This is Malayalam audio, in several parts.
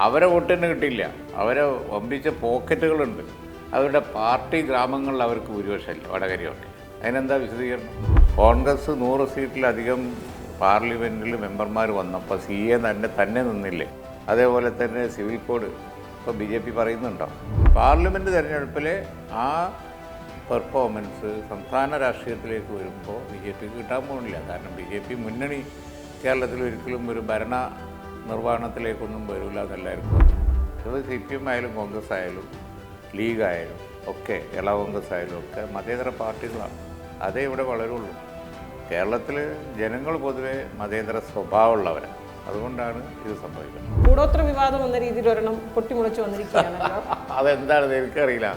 അവരെ വോട്ടിന് കിട്ടില്ല. അവരെ വമ്പിച്ച പോക്കറ്റുകളുണ്ട്. അവരുടെ പാർട്ടി ഗ്രാമങ്ങളിൽ അവർക്ക് ഭൂരിപക്ഷമില്ല വടകരയൊക്കെ. അതിനെന്താ വിശദീകരണം? കോൺഗ്രസ് 100 സീറ്റിലധികം പാർലമെൻറ്റിൽ മെമ്പർമാർ വന്നപ്പോൾ CA തന്നെ നിന്നില്ലേ? അതേപോലെ തന്നെ സിവിൽ കോഡ് ഇപ്പോൾ BJP പറയുന്നുണ്ടോ? പാർലമെൻറ്റ് തിരഞ്ഞെടുപ്പിലെ ആ പെർഫോമൻസ് സംസ്ഥാന രാഷ്ട്രീയത്തിലേക്ക് വരുമ്പോൾ BJPക്ക് കിട്ടാൻ പോകുന്നില്ല. കാരണം BJP മുന്നണി കേരളത്തിൽ ഒരിക്കലും ഒരു ഭരണ നിർവ്വഹണത്തിലേക്കൊന്നും വരില്ല എന്നെല്ലാവർക്കും. അത് CPM ആയാലും കോൺഗ്രസ് ആയാലും ലീഗായാലും ഒക്കെ, കേരള കോൺഗ്രസ് ആയാലും ഒക്കെ മതേതര പാർട്ടികളാണ്. അതേ ഇവിടെ വളരുള്ളൂ. കേരളത്തിൽ ജനങ്ങൾ പൊതുവെ മതേതര സ്വഭാവമുള്ളവരാണ്. അതുകൊണ്ടാണ് ഇത് സംഭവിക്കുന്നത്. കൂടോത്ര വിവാദം എന്ന രീതിയിൽ ഒരെണ്ണം പൊട്ടിമുളച്ച് വന്നിരിക്കുകയാണല്ലോ. അതെന്താണെന്ന് എനിക്കറിയില്ല.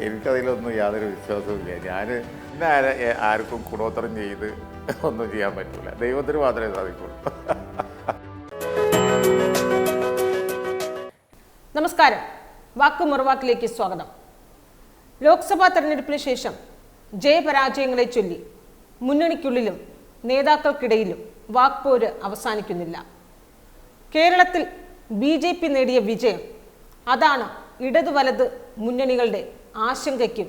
എനിക്കതിലൊന്നും യാതൊരു വിശ്വാസവുമില്ല. ഞാൻ ആർക്കും കൂടോത്രം ചെയ്ത് ഒന്നും ചെയ്യാൻ പറ്റില്ല. ദൈവത്തിന് മാത്രമേ സാധിക്കുള്ളൂ. നമസ്കാരം. വാക്ക് മറുവാക്കിലേക്ക് സ്വാഗതം. ലോക്സഭാ തെരഞ്ഞെടുപ്പിന് ശേഷം ജയപരാജയങ്ങളെ ചൊല്ലി മുന്നണിക്കുള്ളിലും നേതാക്കൾക്കിടയിലും വാക്പോര് അവസാനിക്കുന്നില്ല. കേരളത്തിൽ BJP നേടിയ വിജയം അതാണ് ഇടതു വലത് മുന്നണികളുടെ ആശങ്കയ്ക്കും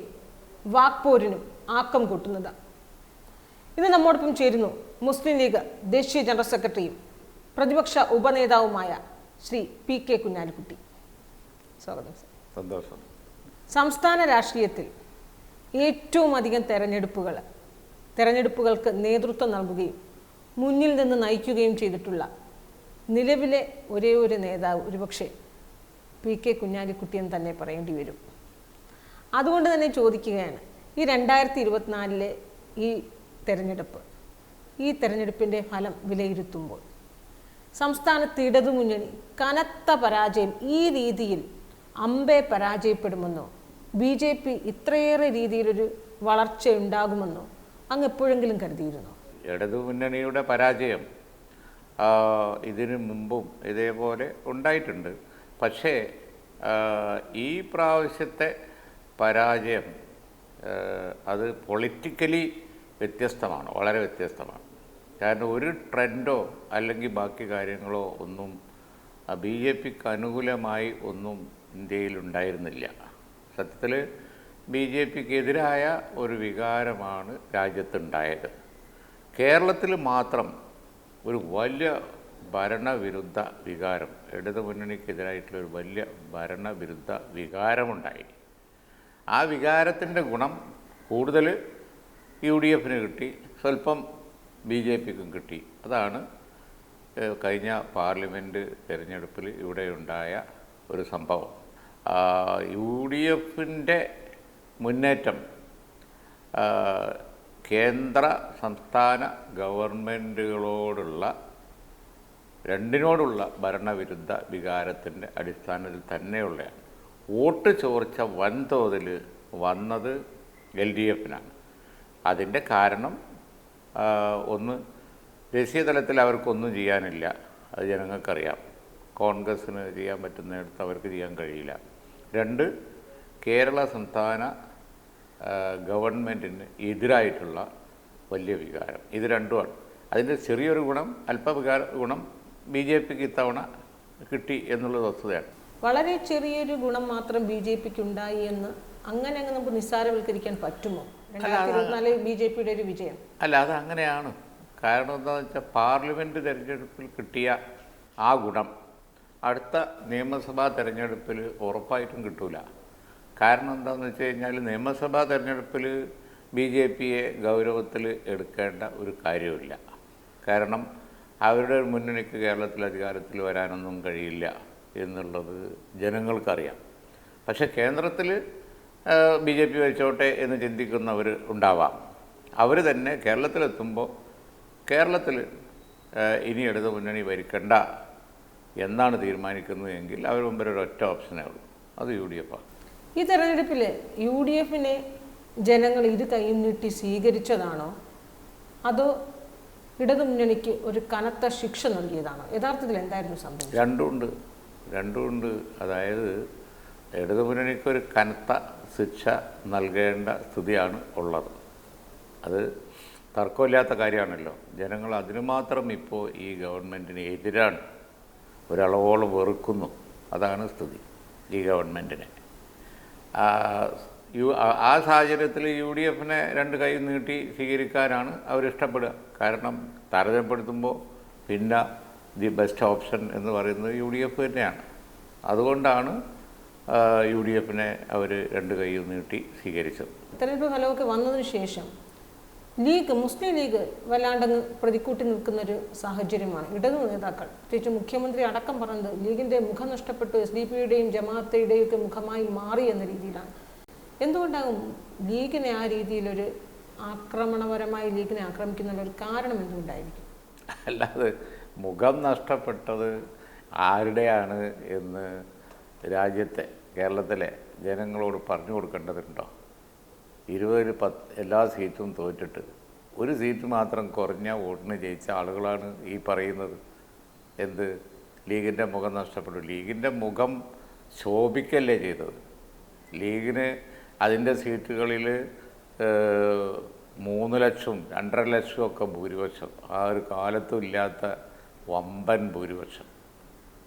വാക്പോരിനും ആക്കം കൂട്ടുന്നത്. ഇന്ന് നമ്മോടൊപ്പം ചേരുന്നു മുസ്ലിം ലീഗ് ദേശീയ ജനറൽ സെക്രട്ടറിയും പ്രതിപക്ഷ ഉപനേതാവുമായ ശ്രീ PK കുഞ്ഞാലിക്കുട്ടി. സ്വാഗതം. സന്തോഷം. സംസ്ഥാന രാഷ്ട്രീയത്തിൽ ഏറ്റവും അധികം തെരഞ്ഞെടുപ്പുകൾക്ക് നേതൃത്വം നൽകുകയും മുന്നിൽ നിന്ന് നയിക്കുകയും ചെയ്തിട്ടുള്ള നിലവിലെ ഒരേ ഒരു നേതാവ് ഒരുപക്ഷെ PK കുഞ്ഞാലിക്കുട്ടി എന്ന് തന്നെ പറയേണ്ടി വരും. അതുകൊണ്ട് തന്നെ ചോദിക്കുകയാണ്, ഈ 2024 ഈ തെരഞ്ഞെടുപ്പിൻ്റെ ഫലം വിലയിരുത്തുമ്പോൾ സംസ്ഥാനത്ത് ഇടതുമുന്നണി കനത്ത പരാജയം ഈ രീതിയിൽ അമ്പെ പരാജയപ്പെടുമെന്നോ BJP ഇത്രയേറെ രീതിയിലൊരു വളർച്ച ഉണ്ടാകുമെന്നോ അങ്ങ് എപ്പോഴെങ്കിലും കരുതിയിരുന്നോ? ഇടതുമുന്നണിയുടെ പരാജയം ഇതിനു മുമ്പും ഇതേപോലെ ഉണ്ടായിട്ടുണ്ട്. പക്ഷേ ഈ പ്രാവശ്യത്തെ പരാജയം അത് പൊളിറ്റിക്കലി വ്യത്യസ്തമാണ്, വളരെ വ്യത്യസ്തമാണ്. കാരണം ഒരു ട്രെൻഡോ അല്ലെങ്കിൽ ബാക്കി കാര്യങ്ങളോ ഒന്നും BJPക്ക് അനുകൂലമായി ഒന്നും ഇന്ത്യയിൽ ഉണ്ടായിരുന്നില്ല. സത്യത്തിൽ BJPക്ക് എതിരായ ഒരു വികാരമാണ് രാജ്യത്തുണ്ടായത്. കേരളത്തിൽ മാത്രം ഒരു വലിയ ഭരണവിരുദ്ധ വികാരം, ഇടതുമുന്നണിക്കെതിരായിട്ടുള്ളൊരു വലിയ ഭരണവിരുദ്ധ വികാരമുണ്ടായി. ആ വികാരത്തിൻ്റെ ഗുണം കൂടുതൽ UDFന് കിട്ടി, സ്വല്പം BJPക്കും കിട്ടി. അതാണ് കഴിഞ്ഞ പാർലമെൻറ്റ് തിരഞ്ഞെടുപ്പിൽ ഇവിടെയുണ്ടായ ഒരു സംഭവം. UDFൻ്റെ മുന്നേറ്റം കേന്ദ്ര സംസ്ഥാന ഗവൺമെൻറ്റുകളോടുള്ള രണ്ടിനോടുള്ള ഭരണവിരുദ്ധ വികാരത്തിൻ്റെ അടിസ്ഥാനത്തിൽ തന്നെയുള്ളതാണ്. വോട്ട് ചോർച്ച വൻതോതിൽ വന്നത് LDFനാണ്. അതിൻ്റെ കാരണം ഒന്ന്, ദേശീയ തലത്തിൽ അവർക്കൊന്നും ചെയ്യാനില്ല, അത് ജനങ്ങൾക്കറിയാം. കോൺഗ്രസ്സിന് ചെയ്യാൻ പറ്റുന്നിടത്ത് അവർക്ക് ചെയ്യാൻ കഴിയില്ല. 2, കേരള സംസ്ഥാന ഗവൺമെൻറ്റിന് എതിരായിട്ടുള്ള വലിയ വികാരം. ഇത് രണ്ടുമാണ്. അതിൻ്റെ ചെറിയൊരു ഗുണം, ഗുണം BJPക്ക് ഇത്തവണ കിട്ടി എന്നുള്ളത് വസ്തുതയാണ്. വളരെ ചെറിയൊരു ഗുണം മാത്രം BJPക്ക് ഉണ്ടായി എന്ന് അങ്ങനെ നമുക്ക് നിസ്സാരവൽക്കരിക്കാൻ പറ്റുമോ? 2024 BJPയുടെ ഒരു വിജയം അല്ല, അത് അങ്ങനെയാണ്. കാരണം എന്താണെന്ന് വെച്ചാൽ പാർലമെൻറ്റ് തിരഞ്ഞെടുപ്പിൽ കിട്ടിയ ആ ഗുണം അടുത്ത നിയമസഭാ തിരഞ്ഞെടുപ്പിൽ ഉറപ്പായിട്ടും കിട്ടൂല. കാരണം എന്താണെന്ന് വെച്ച് കഴിഞ്ഞാൽ നിയമസഭാ തിരഞ്ഞെടുപ്പിൽ BJPയെ ഗൗരവത്തിൽ എടുക്കേണ്ട ഒരു കാര്യമില്ല. കാരണം അവരുടെ മുന്നണിക്ക് കേരളത്തിൽ അധികാരത്തിൽ വരാനൊന്നും കഴിയില്ല എന്നുള്ളത് ജനങ്ങൾക്കറിയാം. പക്ഷേ കേന്ദ്രത്തിൽ BJP വെച്ചോട്ടെ എന്ന് ചിന്തിക്കുന്നവർ ഉണ്ടാവാം. അവർ തന്നെ കേരളത്തിലെത്തുമ്പോൾ കേരളത്തിൽ ഇനി ഇടതു മുന്നണി ഭരിക്കണ്ട എന്നാണ് തീരുമാനിക്കുന്നത് എങ്കിൽ അവർ മുമ്പിൽ ഒരൊറ്റ ഓപ്ഷനേ ഉള്ളൂ, അത് UDF ആണ്. ഈ തെരഞ്ഞെടുപ്പിൽ UDFനെ ജനങ്ങൾ ഇരു കൈയും നീട്ടി സ്വീകരിച്ചതാണോ അതോ ഇടതുമുന്നണിക്ക് ഒരു കനത്ത ശിക്ഷ നൽകിയതാണോ? യഥാർത്ഥത്തിൽ എന്തായിരുന്നു സംഭവം? രണ്ടുമുണ്ട്. അതായത് ഇടതുമുന്നണിക്കൊരു കനത്ത ശിക്ഷ നൽകേണ്ട സ്ഥിതിയാണ് ഉള്ളത്. അത് തർക്കമില്ലാത്ത കാര്യമാണല്ലോ. ജനങ്ങൾ അതിനു മാത്രം ഇപ്പോൾ ഈ ഗവൺമെൻറ്റിന് എതിരാണ്, ഒരളവോളം വെറുക്കുന്നു. അതാണ് സ്ഥിതി ഈ ഗവൺമെൻറ്റിനെ. ആ സാഹചര്യത്തിൽ UDF രണ്ട് കൈ നീട്ടി സ്വീകരിക്കാനാണ് അവരിഷ്ടപ്പെടുക. കാരണം താരതമ്യപ്പെടുത്തുമ്പോൾ പിന്നെ ദി ബെസ്റ്റ് ഓപ്ഷൻ എന്ന് പറയുന്നത് UDF തന്നെയാണ്. അതുകൊണ്ടാണ് UDF അവർ രണ്ട് കൈ നീട്ടി സ്വീകരിച്ചത്. തെരഞ്ഞെടുപ്പ് ഫലമൊക്കെ വന്നതിന് ശേഷം മുസ്ലിം ലീഗ് വല്ലാണ്ടങ്ങ് പ്രതിക്കൂട്ടി നിൽക്കുന്നൊരു സാഹചര്യമാണ്. ഇടതു നേതാക്കൾ, പ്രത്യേകിച്ച് മുഖ്യമന്ത്രി അടക്കം പറഞ്ഞത് ലീഗിൻ്റെ മുഖം നഷ്ടപ്പെട്ടു, SDPയുടെയും ജമാഅത്തയുടെയും ഒക്കെ മുഖമായി മാറി എന്ന രീതിയിലാണ്. എന്തുകൊണ്ടാകും ലീഗിനെ ആ രീതിയിലൊരു ആക്രമണപരമായി ലീഗിനെ ആക്രമിക്കുന്നതിനൊരു കാരണം എന്തുകൊണ്ടായിരിക്കും? അല്ലാതെ മുഖം നഷ്ടപ്പെട്ടത് ആരുടെയാണ് എന്ന് രാജ്യത്തെ കേരളത്തിലെ ജനങ്ങളോട് പറഞ്ഞു കൊടുക്കേണ്ടതുണ്ടോ? 20-10 എല്ലാ സീറ്റും തോറ്റിട്ട് ഒരു സീറ്റ് മാത്രം കുറഞ്ഞ വോട്ടിന് ജയിച്ച ആളുകളാണ് ഈ പറയുന്നത്. എന്ത് ലീഗിൻ്റെ മുഖം നഷ്ടപ്പെട്ടു? ലീഗിൻ്റെ മുഖം ശോഭിക്കല്ലേ ചെയ്തത്. ലീഗിന് അതിൻ്റെ സീറ്റുകളിൽ 3 ലക്ഷം 2.5 ലക്ഷം ഒക്കെ ഭൂരിപക്ഷം, ആ ഒരു കാലത്തും ഇല്ലാത്ത വമ്പൻ ഭൂരിപക്ഷം.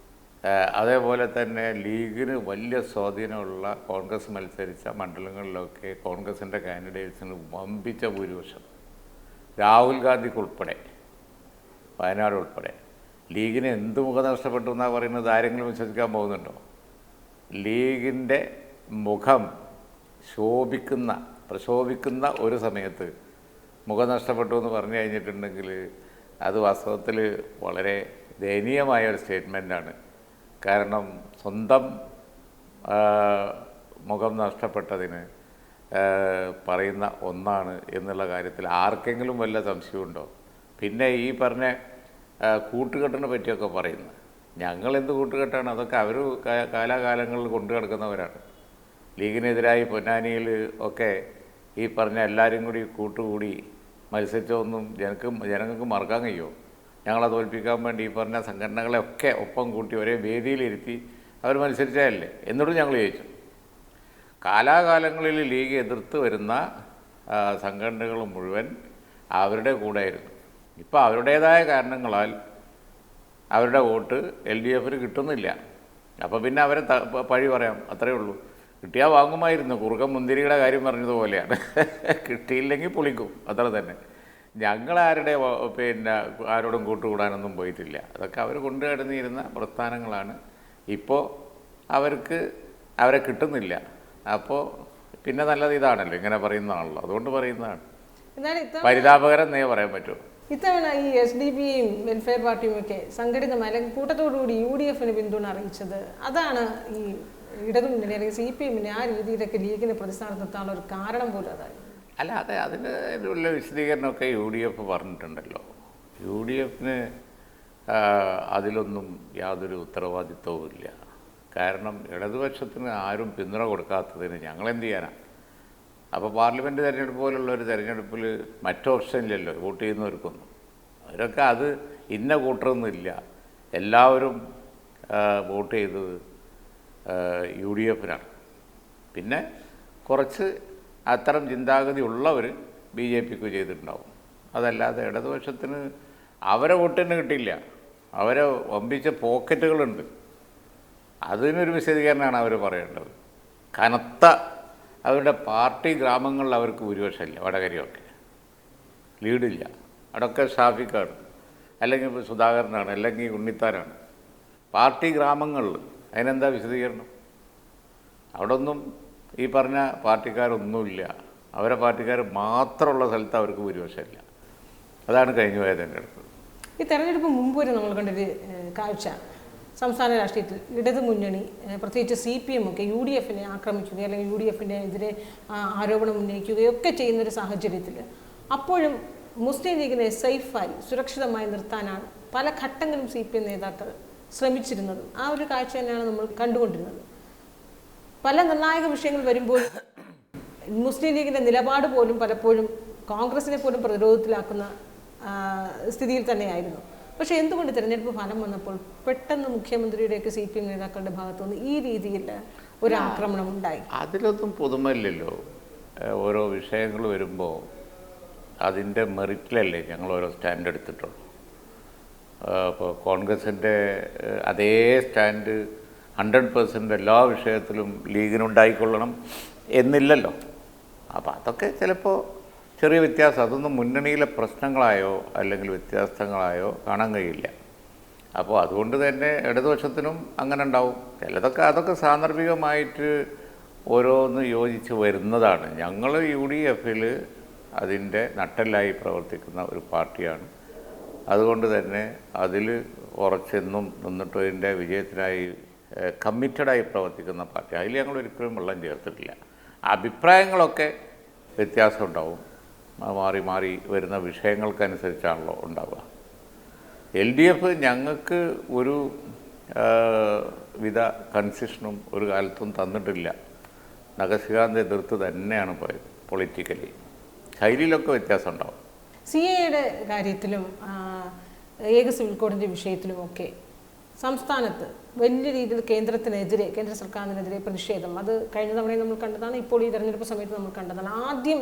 അതേപോലെ തന്നെ ലീഗിന് വലിയ സ്വാധീനമുള്ള കോൺഗ്രസ് മത്സരിച്ച മണ്ഡലങ്ങളിലൊക്കെ കോൺഗ്രസിൻ്റെ കാൻഡിഡേറ്റ്സിന് വമ്പിച്ച ഭൂരിപക്ഷം. രാഹുൽ ഗാന്ധിക്കുൾപ്പെടെ, വയനാട് ഉൾപ്പെടെ. ലീഗിന് എന്ത് മുഖം നഷ്ടപ്പെട്ടു എന്നാണ് പറയുന്നത്? ആരെങ്കിലും വിശ്വസിക്കാൻ പോകുന്നുണ്ടോ? ലീഗിൻ്റെ മുഖം പ്രശോഭിക്കുന്ന ഒരു സമയത്ത് മുഖം നഷ്ടപ്പെട്ടു എന്ന് പറഞ്ഞു കഴിഞ്ഞിട്ടുണ്ടെങ്കിൽ അത് വാസ്തവത്തിൽ വളരെ ദയനീയമായ ഒരു സ്റ്റേറ്റ്മെൻറ്റാണ്. കാരണം സ്വന്തം മുഖം നഷ്ടപ്പെട്ടതിന് പറയുന്ന ഒന്നാണ് എന്നുള്ള കാര്യത്തിൽ ആർക്കെങ്കിലും വല്ല സംശയമുണ്ടോ? പിന്നെ ഈ പറഞ്ഞ കൂട്ടുകെട്ടിനെ പറ്റിയൊക്കെ പറയുന്നത്, ഞങ്ങളെന്ത് കൂട്ടുകെട്ടാണ്? അതൊക്കെ അവർ കാലാകാലങ്ങളിൽ കൊണ്ടു കിടക്കുന്നവരാണ്. ലീഗിനെതിരായി പൊന്നാനിയിൽ ഒക്കെ ഈ പറഞ്ഞ എല്ലാവരും കൂടി കൂട്ടുകൂടി മത്സരിച്ചതൊന്നും ജനങ്ങൾക്ക് മറക്കാൻ കഴിയുമോ? ഞങ്ങളെ തോൽപ്പിക്കാൻ വേണ്ടി ഈ പറഞ്ഞ സംഘടനകളെയൊക്കെ ഒപ്പം കൂട്ടി ഒരേ വേദിയിലിരുത്തി അവർ മത്സരിച്ചതല്ലേ? എന്നിട്ടും ഞങ്ങൾ ജയിച്ചു. കാലാകാലങ്ങളിൽ ലീഗ് എതിർത്ത് വരുന്ന സംഘടനകൾ മുഴുവൻ അവരുടെ കൂടെയായിരുന്നു. ഇപ്പോൾ അവരുടേതായ കാരണങ്ങളാൽ അവരുടെ വോട്ട് LDFന് കിട്ടുന്നില്ല. അപ്പോൾ പിന്നെ അവരെ പഴി പറയാം, അത്രയേ ഉള്ളൂ. കിട്ടിയാൽ വാങ്ങുമായിരുന്നു. കുറുക്കൻ മുന്തിരിയുടെ കാര്യം പറഞ്ഞതുപോലെയാണ്. കിട്ടിയില്ലെങ്കിൽ പൊളിക്കും, അത്ര തന്നെ. ഞങ്ങളാരുടെ ആരോടും കൂട്ടുകൂടാനൊന്നും പോയിട്ടില്ല. അതൊക്കെ അവർ കൊണ്ടുകിടന്നിരുന്ന പ്രസ്ഥാനങ്ങളാണ്. ഇപ്പോൾ അവരെ കിട്ടുന്നില്ല. അപ്പോൾ പിന്നെ നല്ലത് ഇതാണല്ലോ, ഇങ്ങനെ പറയുന്നതാണല്ലോ, അതുകൊണ്ട് പറയുന്നതാണ്. പരിതാപകരം എന്നേ പറയാൻ പറ്റുമോ? ഇത്തവണ ഈ SDPയും വെൽഫെയർ പാർട്ടിയും ഒക്കെ സംഘടിതമായ അല്ലെങ്കിൽ കൂട്ടത്തോടുകൂടി UDFന് പിന്തുണ അറിയിച്ചത്, അതാണ് ഈ ഇടതുമുന്നണി അല്ലെങ്കിൽ CPMനെ ആ രീതിയിലൊക്കെ ലീഗിനെ പ്രതിസ്ഥാനത്തെത്താനുള്ള ഒരു കാരണം പോലും അതായിരുന്നു. അല്ല, അതിന് ഉള്ള വിശദീകരണമൊക്കെ UDF പറഞ്ഞിട്ടുണ്ടല്ലോ. UDFന് അതിലൊന്നും യാതൊരു ഉത്തരവാദിത്വവും ഇല്ല. കാരണം ഇടതുപക്ഷത്തിന് ആരും പിന്തുണ കൊടുക്കാത്തതിന് ഞങ്ങളെന്ത് ചെയ്യാനാണ്? അപ്പോൾ പാർലമെൻറ്റ് തിരഞ്ഞെടുപ്പ് പോലുള്ള ഒരു തിരഞ്ഞെടുപ്പിൽ മറ്റു ഓപ്ഷനില്ലല്ലോ വോട്ട് ചെയ്യുന്നവർക്കൊന്നും. അവരൊക്കെ അത് ഇന്ന കൂട്ടറൊന്നുമില്ല, എല്ലാവരും വോട്ട് ചെയ്തത് UDFനാണ്. പിന്നെ കുറച്ച് അത്തരം ചിന്താഗതി ഉള്ളവർ BJPക്ക് ചെയ്തിട്ടുണ്ടാവും. അതല്ലാതെ ഇടതുപക്ഷത്തിന് അവരെ വോട്ടിന് കിട്ടില്ല. അവരെ വമ്പിച്ച പോക്കറ്റുകളുണ്ട്. അതിനൊരു വിശദീകരണമാണ് അവർ പറയേണ്ടത്. കനത്ത അവരുടെ പാർട്ടി ഗ്രാമങ്ങളിൽ അവർക്ക് ഭൂരിപക്ഷമില്ല. വടകരയൊക്കെ ലീഡില്ല. അവിടെയൊക്കെ ഷാഫിക്കാണ്, അല്ലെങ്കിൽ സുധാകരനാണ്, അല്ലെങ്കിൽ ഉണ്ണിത്താനാണ്. പാർട്ടി ഗ്രാമങ്ങളിൽ അതിനെന്താ വിശദീകരണം? അവിടെ ഒന്നും ഈ പറഞ്ഞ പാർട്ടിക്കാരൊന്നുമില്ല. അവരെ പാർട്ടിക്കാർ മാത്രമുള്ള സ്ഥലത്ത് അവർക്ക് ഭൂരിപക്ഷമില്ല. അതാണ് കഴിഞ്ഞു പോയ തെരഞ്ഞെടുപ്പ്. ഈ തെരഞ്ഞെടുപ്പ് മുമ്പ് വരെ നമ്മൾ കണ്ടൊരു കാഴ്ച, സംസ്ഥാന രാഷ്ട്രീയത്തിൽ ഇടതു മുന്നണി, പ്രത്യേകിച്ച് CPM ഒക്കെ UDFനെ ആക്രമിക്കുകയോ അല്ലെങ്കിൽ UDFൻ്റെ എതിരെ ആരോപണം ഉന്നയിക്കുകയോ ഒക്കെ ചെയ്യുന്നൊരു സാഹചര്യത്തിൽ അപ്പോഴും മുസ്ലിം ലീഗിനെ സേഫായി സുരക്ഷിതമായി നിർത്താനാണ് പല ഘട്ടങ്ങളും CPM നേതാക്കൾ ശ്രമിച്ചിരുന്നത്. ആ ഒരു കാഴ്ച തന്നെയാണ് നമ്മൾ കണ്ടുകൊണ്ടിരുന്നത്. പല നിർണായക വിഷയങ്ങൾ വരുമ്പോൾ മുസ്ലിം ലീഗിൻ്റെ നിലപാട് പോലും പലപ്പോഴും കോൺഗ്രസിനെ പോലും പ്രതിരോധത്തിലാക്കുന്ന സ്ഥിതിയിൽ തന്നെയായിരുന്നു. പക്ഷേ എന്തുകൊണ്ട് തിരഞ്ഞെടുപ്പ് ഫലം വന്നപ്പോൾ പെട്ടെന്ന് മുഖ്യമന്ത്രിയുടെയൊക്കെ CPM നേതാക്കളുടെ ഭാഗത്തുനിന്ന് ഈ രീതിയിൽ ഒരു ആക്രമണം ഉണ്ടായി? അതിലൊന്നും പുതുമയില്ലല്ലോ. ഓരോ വിഷയങ്ങൾ വരുമ്പോൾ അതിൻ്റെ മെറിറ്റിലല്ലേ ഞങ്ങൾ ഓരോ സ്റ്റാൻഡ് എടുത്തിട്ടുള്ളൂ. അപ്പോൾ കോൺഗ്രസിൻ്റെ അതേ സ്റ്റാൻഡ് 100% എല്ലാ വിഷയത്തിലും ലീഗിനുണ്ടായിക്കൊള്ളണം എന്നില്ലല്ലോ. അപ്പോൾ അതൊക്കെ ചിലപ്പോൾ ചെറിയ വ്യത്യാസം, അതൊന്നും മുന്നണിയിലെ പ്രശ്നങ്ങളായോ അല്ലെങ്കിൽ വ്യത്യാസങ്ങളായോ കാണാൻ കഴിയില്ല. അപ്പോൾ അതുകൊണ്ട് തന്നെ ഇടതുപക്ഷത്തിനും അങ്ങനെ ഉണ്ടാവും. അതൊക്കെ സാന്ദർഭികമായിട്ട് ഓരോന്ന് യോജിച്ച് വരുന്നതാണ്. ഞങ്ങൾ UDF-ൽ അതിൻ്റെ നട്ടെല്ലായി പ്രവർത്തിക്കുന്ന ഒരു പാർട്ടിയാണ്. അതുകൊണ്ട് തന്നെ അതിൽ ഉറച്ചെന്നും നിന്നിട്ട് അതിൻ്റെ വിജയത്തിനായി കമ്മിറ്റഡായി പ്രവർത്തിക്കുന്ന പാർട്ടി. അതിൽ ഞങ്ങൾ ഒരിക്കലും വെള്ളം ചേർത്തിട്ടില്ല. അഭിപ്രായങ്ങളൊക്കെ വ്യത്യാസം ഉണ്ടാവും, മാറി മാറി വരുന്ന വിഷയങ്ങൾക്കനുസരിച്ചാണല്ലോ ഉണ്ടാവുക. LDF ഞങ്ങൾക്ക് ഒരു വിധ കൺസെഷനും ഒരു കാലത്തും തന്നിട്ടില്ല. നഖശികാന്ത് എതിർത്ത് തന്നെയാണ് പോയത്. പൊളിറ്റിക്കലി ശൈലിയിലൊക്കെ വ്യത്യാസം ഉണ്ടാവും. CAയുടെ കാര്യത്തിലും ഏക സിവിൽ കോഡിൻ്റെ വിഷയത്തിലുമൊക്കെ സംസ്ഥാനത്ത് വലിയ രീതിയിൽ കേന്ദ്ര സർക്കാരിനെതിരെ പ്രതിഷേധം, അത് കഴിഞ്ഞ തവണയും നമ്മൾ കണ്ടതാണ്, ഇപ്പോൾ ഈ തെരഞ്ഞെടുപ്പ് സമയത്ത് നമ്മൾ കണ്ടതാണ്. ആദ്യം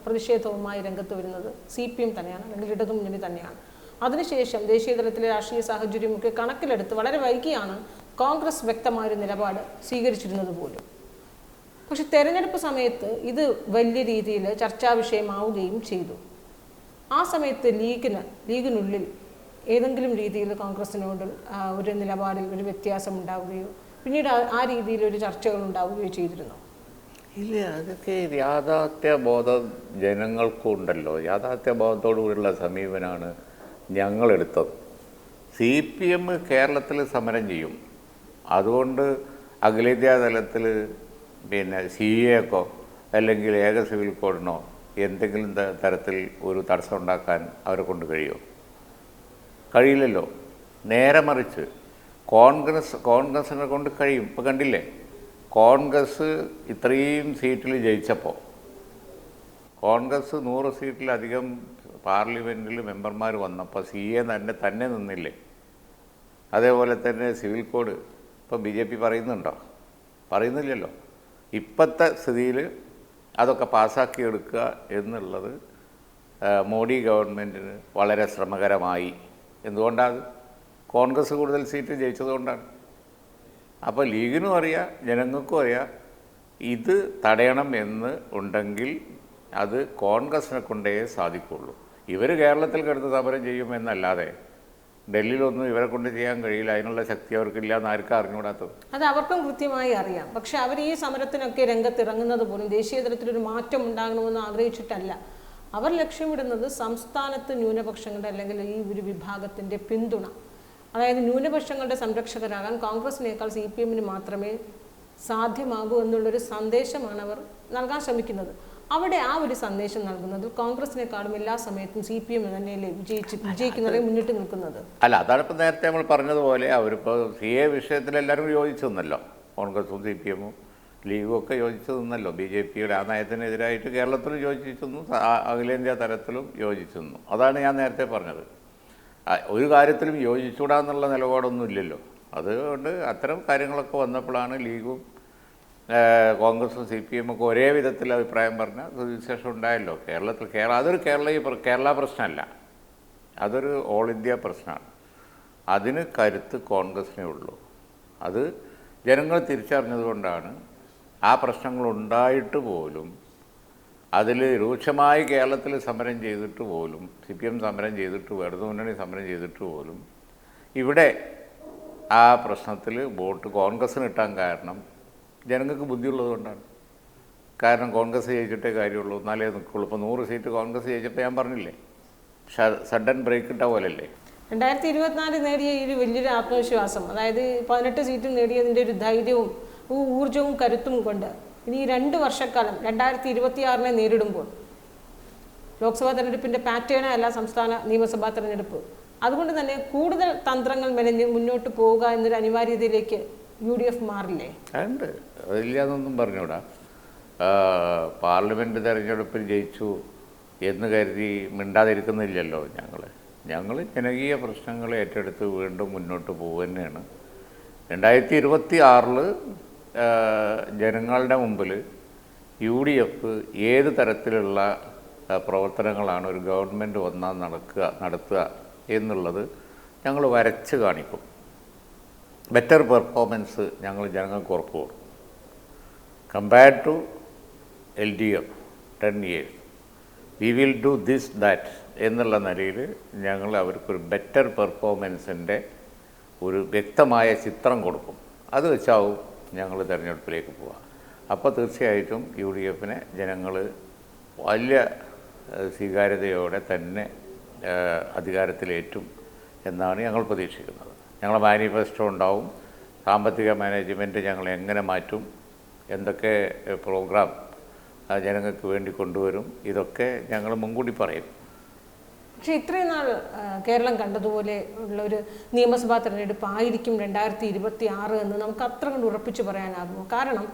പ്രതിഷേധവുമായി രംഗത്ത് വരുന്നത് CPM തന്നെയാണ്, അല്ലെങ്കിൽ ഇടതുമുന്നണി തന്നെയാണ്. അതിനുശേഷം ദേശീയ തലത്തിലെ രാഷ്ട്രീയ സാഹചര്യമൊക്കെ കണക്കിലെടുത്ത് വളരെ വൈകിയാണ് കോൺഗ്രസ് വ്യക്തമായൊരു നിലപാട് സ്വീകരിച്ചിരുന്നത് പോലും. പക്ഷെ തെരഞ്ഞെടുപ്പ് സമയത്ത് ഇത് വലിയ രീതിയിൽ ചർച്ചാ വിഷയമാവുകയും ചെയ്തു. ആ സമയത്ത് ലീഗിനുള്ളിൽ ഏതെങ്കിലും രീതിയിൽ കോൺഗ്രസിനോട് ഒരു നിലപാടിൽ ഒരു വ്യത്യാസം ഉണ്ടാവുകയോ പിന്നീട് ആ രീതിയിൽ ഒരു ചർച്ചകൾ ഉണ്ടാവുകയോ ചെയ്തിരുന്നു? ഇല്ല, അതൊക്കെ യാഥാർത്ഥ്യബോധം ജനങ്ങൾക്കുണ്ടല്ലോ. യാഥാർത്ഥ്യബോധത്തോടു കൂടിയുള്ള സമീപനമാണ് ഞങ്ങളെടുത്തത്. CPM കേരളത്തിൽ സമരം ചെയ്യും. അതുകൊണ്ട് അഖിലേന്ത്യാ തലത്തിൽ CAക്കോ അല്ലെങ്കിൽ ഏക സിവിൽ കോഡിനോ എന്തെങ്കിലും തരത്തിൽ ഒരു തടസ്സം ഉണ്ടാക്കാൻ അവരെ കൊണ്ട് കഴിയുമോ? കഴിയില്ലല്ലോ. നേരെ മറിച്ച് കോൺഗ്രസിനെ കൊണ്ട് കഴിയും. ഇപ്പോൾ കണ്ടില്ലേ, കോൺഗ്രസ് ഇത്രയും സീറ്റിൽ ജയിച്ചപ്പോൾ കോൺഗ്രസ് 100 സീറ്റിലധികം പാർലമെൻറ്റിൽ മെമ്പർമാർ വന്നപ്പോൾ CA തന്നെ നിന്നില്ലേ? അതേപോലെ തന്നെ സിവിൽ കോഡ് ഇപ്പോൾ BJP പറയുന്നുണ്ടോ? പറയുന്നില്ലല്ലോ. ഇപ്പോഴത്തെ സ്ഥിതിയിൽ അതൊക്കെ പാസ്സാക്കിയെടുക്കുക എന്നുള്ളത് മോഡി ഗവൺമെൻറ്റിന് വളരെ ശ്രമകരമായി. എന്തുകൊണ്ടാണ്? കോൺഗ്രസ് കൂടുതൽ സീറ്റ് ജയിച്ചതുകൊണ്ടാണ്. അപ്പോൾ ലീഗിനും അറിയാം, ജനങ്ങൾക്കും അറിയാം, ഇത് തടയണം എന്ന് ഉണ്ടെങ്കിൽ അത് കോൺഗ്രസിനെ കൊണ്ടേ സാധിക്കുള്ളൂ. ഇവർ കേരളത്തിൽ കിടന്ന് സമരം ചെയ്യുമെന്നല്ലാതെ ഡൽഹിയിലൊന്നും ഇവരെ കൊണ്ട് ചെയ്യാൻ കഴിയില്ല. അതിനുള്ള ശക്തി അവർക്കില്ല എന്ന് ആർക്കും അറിഞ്ഞുകൂടാത്തത്. അത് അവർക്കും കൃത്യമായി അറിയാം. പക്ഷെ അവർ ഈ സമരത്തിനൊക്കെ രംഗത്തിറങ്ങുന്നത് പോലും ദേശീയ തലത്തിലൊരു മാറ്റം ഉണ്ടാകണമെന്ന് ആഗ്രഹിച്ചിട്ടല്ല. അവർ ലക്ഷ്യമിടുന്നത് സംസ്ഥാനത്ത് ന്യൂനപക്ഷങ്ങളുടെ അല്ലെങ്കിൽ ഈ ഒരു വിഭാഗത്തിൻ്റെ പിന്തുണ, അതായത് ന്യൂനപക്ഷങ്ങളുടെ സംരക്ഷകരാകാൻ കോൺഗ്രസിനേക്കാൾ CPM മാത്രമേ സാധ്യമാകൂ എന്നുള്ളൊരു സന്ദേശമാണ് അവർ നൽകാൻ ശ്രമിക്കുന്നത്. അവിടെ ആ ഒരു സന്ദേശം നൽകുന്നത് കോൺഗ്രസിനെക്കാളും എല്ലാ സമയത്തും CPM തന്നെയല്ലേ വിജയിക്കുന്നവരെ മുന്നിട്ട് നിൽക്കുന്നത്. അല്ല, അതാണ് ഇപ്പം നേരത്തെ നമ്മൾ പറഞ്ഞതുപോലെ അവരിപ്പോൾ CA വിഷയത്തിൽ എല്ലാവരും യോജിച്ചു നിന്നല്ലോ. കോൺഗ്രസും CPM ലീഗും ഒക്കെ യോജിച്ചു നിന്നല്ലോ. BJPയുടെ ആ നയത്തിനെതിരായിട്ട് കേരളത്തിലും യോജിച്ചു നിന്നു, അഖിലേന്ത്യാ തലത്തിലും യോജിച്ചു നിന്നു. അതാണ് ഞാൻ നേരത്തെ പറഞ്ഞത്. ഒരു കാര്യത്തിലും യോജിച്ചുകൂടാന്നുള്ള നിലപാടൊന്നും ഇല്ലല്ലോ. അതുകൊണ്ട് അത്തരം കാര്യങ്ങളൊക്കെ വന്നപ്പോഴാണ് ലീഗും കോൺഗ്രസും CPM ഒക്കെ ഒരേ വിധത്തിൽ അഭിപ്രായം പറഞ്ഞ വിശേഷം ഉണ്ടായല്ലോ കേരളത്തിൽ. അതൊരു കേരള പ്രശ്നമല്ല, അതൊരു ഓൾ ഇന്ത്യ പ്രശ്നമാണ്. അതിന് കരുത്ത് കോൺഗ്രസിനേ ഉള്ളൂ. അത് ജനങ്ങൾ തിരിച്ചറിഞ്ഞതുകൊണ്ടാണ് ആ പ്രശ്നങ്ങളുണ്ടായിട്ട് പോലും അതിൽ രൂക്ഷമായി കേരളത്തിൽ സമരം ചെയ്തിട്ട് പോലും CPM സമരം ചെയ്തിട്ട് ഇടതുമുന്നണി സമരം ചെയ്തിട്ട് പോലും ഇവിടെ ആ പ്രശ്നത്തിൽ വോട്ട് കോൺഗ്രസ്സിന് കിട്ടാൻ കാരണം ജനങ്ങൾക്ക് ബുദ്ധിയുള്ളത് കൊണ്ടാണ്. കാരണം കോൺഗ്രസ് ജയിച്ചിട്ടേ കാര്യമുള്ളൂ, എന്നാലേ നിൽക്കുള്ളൂ. ഇപ്പോൾ 100 സീറ്റ് കോൺഗ്രസ് ജയിച്ചപ്പോൾ ഞാൻ പറഞ്ഞില്ലേ, സഡൻ ബ്രേക്ക് ഇട്ട പോലല്ലേ. 2024 നേടിയ ഈ ഒരു വലിയൊരു ആത്മവിശ്വാസം, അതായത് 18 സീറ്റും നേടിയതിൻ്റെ ഒരു ധൈര്യവും ഊർജവും കരുത്തും കൊണ്ട് ഇനി 2 വർഷക്കാലം 2026 നേരിടുമ്പോൾ ലോക്സഭാ തെരഞ്ഞെടുപ്പിൻ്റെ പാറ്റേൺ അല്ല സംസ്ഥാന നിയമസഭാ തെരഞ്ഞെടുപ്പ്. അതുകൊണ്ട് തന്നെ കൂടുതൽ തന്ത്രങ്ങൾ മെനഞ്ഞ് മുന്നോട്ട് പോവുക എന്നൊരു അനിവാര്യതയിലേക്ക് UDF മാറില്ലേ? ഉണ്ട്, അതില്ലാന്നൊന്നും പറഞ്ഞൂടാ. പാർലമെൻറ്റ് തെരഞ്ഞെടുപ്പിൽ ജയിച്ചു എന്ന് കരുതി മിണ്ടാതിരിക്കുന്നില്ലല്ലോ. ഞങ്ങൾ ജനകീയ പ്രശ്നങ്ങൾ ഏറ്റെടുത്ത് വീണ്ടും മുന്നോട്ട് പോകുക തന്നെയാണ്. 2026 ജനങ്ങളുടെ മുമ്പിൽ UDF ഏത് തരത്തിലുള്ള പ്രവർത്തനങ്ങളാണ് ഒരു ഗവൺമെൻറ് വന്നാൽ നടത്തുക എന്നുള്ളത് ഞങ്ങൾ വരച്ച് കാണിക്കും. ബെറ്റർ പെർഫോമൻസ് ഞങ്ങൾ ജനങ്ങൾക്ക് ഉറപ്പ് കൊടുക്കും. Compared to LDF 10 years we will do this that എന്നുള്ള നിലയിൽ ഞങ്ങൾ അവർക്കൊരു ബെറ്റർ പെർഫോമൻസിൻ്റെ ഒരു വ്യക്തമായ ചിത്രം കൊടുക്കും. അത് വെച്ചാവും ഞങ്ങൾ തിരഞ്ഞെടുപ്പിലേക്ക് പോവുക. അപ്പോൾ തീർച്ചയായിട്ടും UDFനെ ജനങ്ങൾ വലിയ സ്വീകാര്യതയോടെ തന്നെ അധികാരത്തിലേറ്റും എന്നാണ് ഞങ്ങൾ പ്രതീക്ഷിക്കുന്നത്. ഞങ്ങൾ മാനിഫെസ്റ്റോ ഉണ്ടാവും, സാമ്പത്തിക മാനേജ്മെൻറ്റ് ഞങ്ങൾ എങ്ങനെ മാറ്റും, എന്തൊക്കെ പ്രോഗ്രാം ജനങ്ങൾക്ക് വേണ്ടി കൊണ്ടുവരും, ഇതൊക്കെ ഞങ്ങൾ മുൻകൂട്ടി പറയും. പക്ഷേ ഇത്രയും നാൾ കേരളം കണ്ടതുപോലെ ഉള്ള ഒരു നിയമസഭാ തെരഞ്ഞെടുപ്പ് ആയിരിക്കും 2026 എന്ന് നമുക്ക് അത്ര കണ്ട് ഉറപ്പിച്ച് പറയാനാകുമോ? കാരണം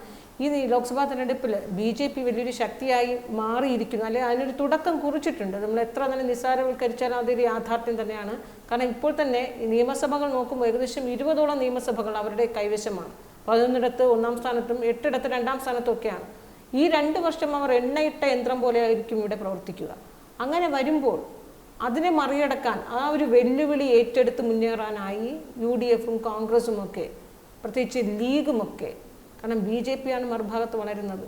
ഈ ലോക്സഭാ തെരഞ്ഞെടുപ്പിൽ BJP വലിയൊരു ശക്തിയായി മാറിയിരിക്കുന്നു, അല്ലെങ്കിൽ അതിനൊരു തുടക്കം കുറിച്ചിട്ടുണ്ട്. നമ്മൾ എത്ര തന്നെ നിസ്സാരവൽക്കരിച്ചാലും അതൊരു യാഥാർത്ഥ്യം തന്നെയാണ്. കാരണം ഇപ്പോൾ തന്നെ നിയമസഭകൾ നോക്കുമ്പോൾ ഏകദേശം 20ഓളം നിയമസഭകൾ അവരുടെ കൈവശമാണ്. 11ഇടത്ത് 1ാം സ്ഥാനത്തും 8ഇടത്ത് 2ാം സ്ഥാനത്തും ഒക്കെയാണ്. ഈ 2 വർഷം അവർ എണ്ണയിട്ട യന്ത്രം പോലെ ആയിരിക്കും ഇവിടെ പ്രവർത്തിക്കുക. അങ്ങനെ വരുമ്പോൾ അതിനെ മറികടക്കാൻ ആ ഒരു വെല്ലുവിളി ഏറ്റെടുത്ത് മുന്നേറാനായി UDFും കോൺഗ്രസും ഒക്കെ, പ്രത്യേകിച്ച് ലീഗുമൊക്കെ, കാരണം BJP ആണ് മറുഭാഗത്ത് വളരുന്നത്,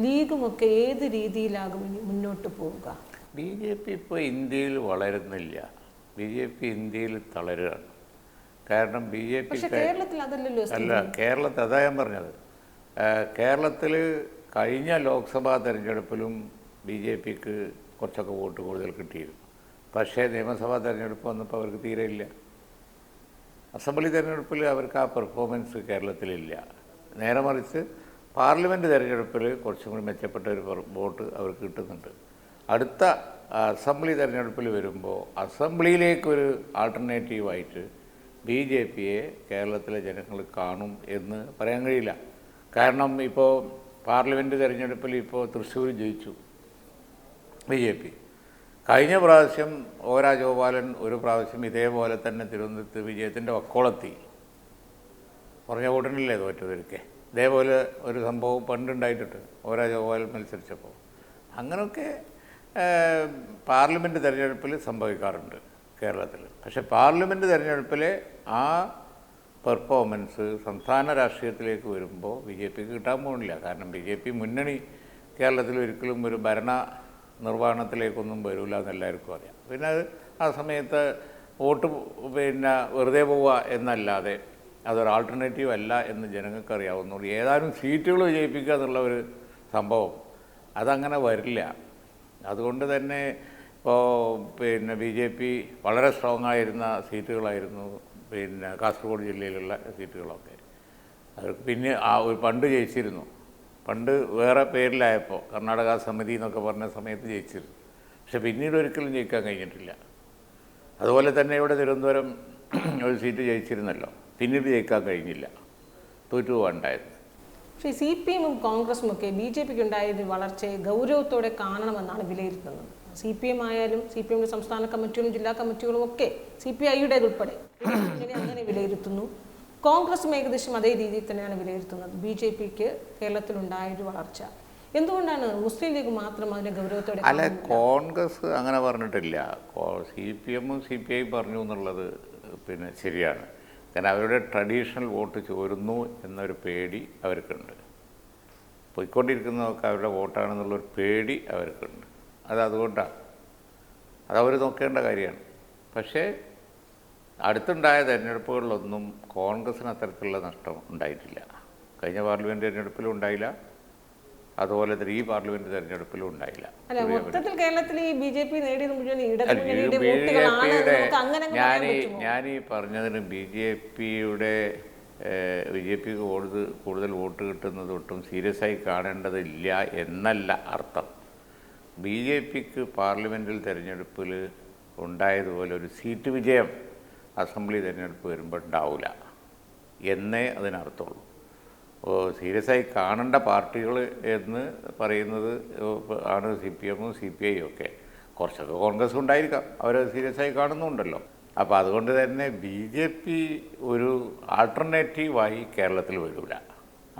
ലീഗുമൊക്കെ ഏത് രീതിയിലാകും ഇനി മുന്നോട്ട് പോവുക? BJP ഇപ്പോൾ ഇന്ത്യയിൽ വളരുന്നില്ല, BJP ഇന്ത്യയിൽ തളരുകയാണ്. കാരണം പക്ഷേ കേരളത്തിൽ അതല്ലല്ലോ. അല്ല, കേരളത്തിൽ അതാ ഞാൻ പറഞ്ഞത്. കേരളത്തിൽ കഴിഞ്ഞ ലോക്സഭാ തെരഞ്ഞെടുപ്പിലും BJPക്ക് കുറച്ചൊക്കെ വോട്ട് കൂടുതൽ കിട്ടിയിരുന്നു. പക്ഷേ നിയമസഭാ തെരഞ്ഞെടുപ്പ് വന്നപ്പോൾ അവർക്ക് തീരെ ഇല്ല. അസംബ്ലി തെരഞ്ഞെടുപ്പിൽ അവർക്ക് ആ പെർഫോമൻസ് കേരളത്തിലില്ല. നേരെ മറിച്ച് പാർലമെൻറ്റ് തെരഞ്ഞെടുപ്പിൽ കുറച്ചും കൂടി മെച്ചപ്പെട്ട ഒരു വോട്ട് അവർക്ക് കിട്ടുന്നുണ്ട്. അടുത്ത അസംബ്ലി തെരഞ്ഞെടുപ്പിൽ വരുമ്പോൾ അസംബ്ലിയിലേക്കൊരു ആൾട്ടർനേറ്റീവായിട്ട് BJPയെ കേരളത്തിലെ ജനങ്ങൾ കാണും എന്ന് പറയാൻ കഴിയില്ല. കാരണം ഇപ്പോൾ പാർലമെൻറ്റ് തെരഞ്ഞെടുപ്പിൽ ഇപ്പോൾ തൃശ്ശൂർ ജയിച്ചു BJP. കഴിഞ്ഞ പ്രാവശ്യം രാജഗോപാലൻ ഒരു പ്രാവശ്യം ഇതേപോലെ തന്നെ തിരുവനന്തപുരത്ത് വിജയത്തിൻ്റെ വക്കോളത്തി കുറഞ്ഞ വോട്ടിനല്ലേ തോറ്റതൊക്കെ. ഇതേപോലെ ഒരു സംഭവം പണ്ടുണ്ടായിട്ടുണ്ട് രാജഗോപാലൻ മത്സരിച്ചപ്പോൾ. അങ്ങനെയൊക്കെ പാർലമെൻറ്റ് തെരഞ്ഞെടുപ്പിൽ സംഭവിക്കാറുണ്ട് കേരളത്തിൽ. പക്ഷേ പാർലമെൻറ്റ് തെരഞ്ഞെടുപ്പിലെ ആ പെർഫോമൻസ് സംസ്ഥാന രാഷ്ട്രീയത്തിലേക്ക് വരുമ്പോൾ BJPക്ക് കിട്ടാൻ പോകുന്നില്ല. കാരണം BJP മുന്നണി കേരളത്തിൽ ഒരിക്കലും ഒരു ഭരണ നിർവ്വഹണത്തിലേക്കൊന്നും വരില്ല എന്നെല്ലാവർക്കും അറിയാം. പിന്നെ അത് ആ സമയത്ത് വോട്ട് വെറുതെ പോവുക എന്നല്ലാതെ അതൊരു ആൾട്ടർനേറ്റീവ് അല്ല എന്ന് ജനങ്ങൾക്ക് അറിയാവുന്നുള്ളൂ. ഏതാനും സീറ്റുകൾ വിജയിപ്പിക്കുക എന്നുള്ള ഒരു സംഭവം അതങ്ങനെ വരില്ല. അതുകൊണ്ട് തന്നെ ഇപ്പോൾ BJP വളരെ സ്ട്രോങ് ആയിരുന്ന സീറ്റുകളായിരുന്നു കാസർഗോഡ് ജില്ലയിലുള്ള സീറ്റുകളൊക്കെ. അവർക്ക് പിന്നെ ഒരു പണ്ട് ജയിച്ചിരുന്നു. പണ്ട് വേറെ പേരിലായപ്പോൾ കർണാടക സമിതി എന്നൊക്കെ പറഞ്ഞ സമയത്ത് ജയിച്ചിരുന്നു. പക്ഷെ പിന്നീട് ഒരിക്കലും ജയിക്കാൻ കഴിഞ്ഞിട്ടില്ല. അതുപോലെ തന്നെ ഇവിടെ തിരുവനന്തപുരം ഒരു സീറ്റ് ജയിച്ചിരുന്നല്ലോ, പിന്നീട് ജയിക്കാൻ കഴിഞ്ഞില്ല, തോറ്റുപോകാണ്ടായിരുന്നു. പക്ഷേ CPMും കോൺഗ്രസും ഒക്കെ BJPക്ക് ഉണ്ടായ വളർച്ചയെ ഗൗരവത്തോടെ കാണണമെന്നാണ് വിലയിരുത്തുന്നത്. CPM ആയാലും CPMയുടെ സംസ്ഥാന കമ്മിറ്റികളും ജില്ലാ കമ്മിറ്റികളും ഒക്കെ CPIയുടേതുൾപ്പെടെ അങ്ങനെ വിലയിരുത്തുന്നു. കോൺഗ്രസും ഏകദേശം അതേ രീതിയിൽ തന്നെയാണ് വിലയിരുത്തുന്നത്. BJPക്ക് കേരളത്തിലുണ്ടായൊരു വളർച്ച എന്തുകൊണ്ടാണ് മുസ്ലിം ലീഗ് മാത്രം അതിനെ ഗൗരവത്തോടെ? അല്ല, കോൺഗ്രസ് അങ്ങനെ പറഞ്ഞിട്ടില്ല. CPMും CPI പറഞ്ഞു എന്നുള്ളത് ശരിയാണ്. കാരണം അവരുടെ ട്രഡീഷണൽ വോട്ട് ചോരുന്നു എന്നൊരു പേടി അവർക്കുണ്ട്. പോയിക്കൊണ്ടിരിക്കുന്നതൊക്കെ അവരുടെ വോട്ടാണെന്നുള്ളൊരു പേടി അവർക്കുണ്ട്. അതുകൊണ്ടാണ്, അതവർ നോക്കേണ്ട കാര്യമാണ്. പക്ഷേ അടുത്തുണ്ടായ തെരഞ്ഞെടുപ്പുകളിലൊന്നും കോൺഗ്രസിന് അത്തരത്തിലുള്ള നഷ്ടം ഉണ്ടായിട്ടില്ല. കഴിഞ്ഞ പാർലമെൻറ്റ് തെരഞ്ഞെടുപ്പിലും ഉണ്ടായില്ല, അതുപോലെ തന്നെ ഈ പാർലമെൻറ്റ് തെരഞ്ഞെടുപ്പിലും ഉണ്ടായില്ല. മൊത്തത്തിൽ കേരളത്തിൽ ഈ BJP നേടിയത് മുഴുവൻ ഞാൻ ഈ പറഞ്ഞതിന് BJPക്ക് കൂടുതൽ വോട്ട് കിട്ടുന്നത് ഒട്ടും സീരിയസ് ആയി കാണേണ്ടതില്ല എന്നല്ല അർത്ഥം. BJPക്ക് പാർലമെൻറ്റിൽ തെരഞ്ഞെടുപ്പിൽ ഉണ്ടായതുപോലെ ഒരു സീറ്റ് വിജയം അസംബ്ലി തിരഞ്ഞെടുപ്പ് വരുമ്പോൾ ഉണ്ടാവില്ല എന്നേ അതിനർത്ഥമുള്ളൂ. സീരിയസ് ആയി കാണേണ്ട പാർട്ടികൾ എന്ന് പറയുന്നത് ആണ് CPMും CPIയും ഒക്കെ. കുറച്ചൊക്കെ കോൺഗ്രസ് ഉണ്ടായിരിക്കാം, അവർ സീരിയസ് ആയി കാണുന്നുണ്ടല്ലോ. അപ്പോൾ അതുകൊണ്ട് തന്നെ BJP ഒരു ആൾട്ടർനേറ്റീവായി കേരളത്തിൽ വരില്ല,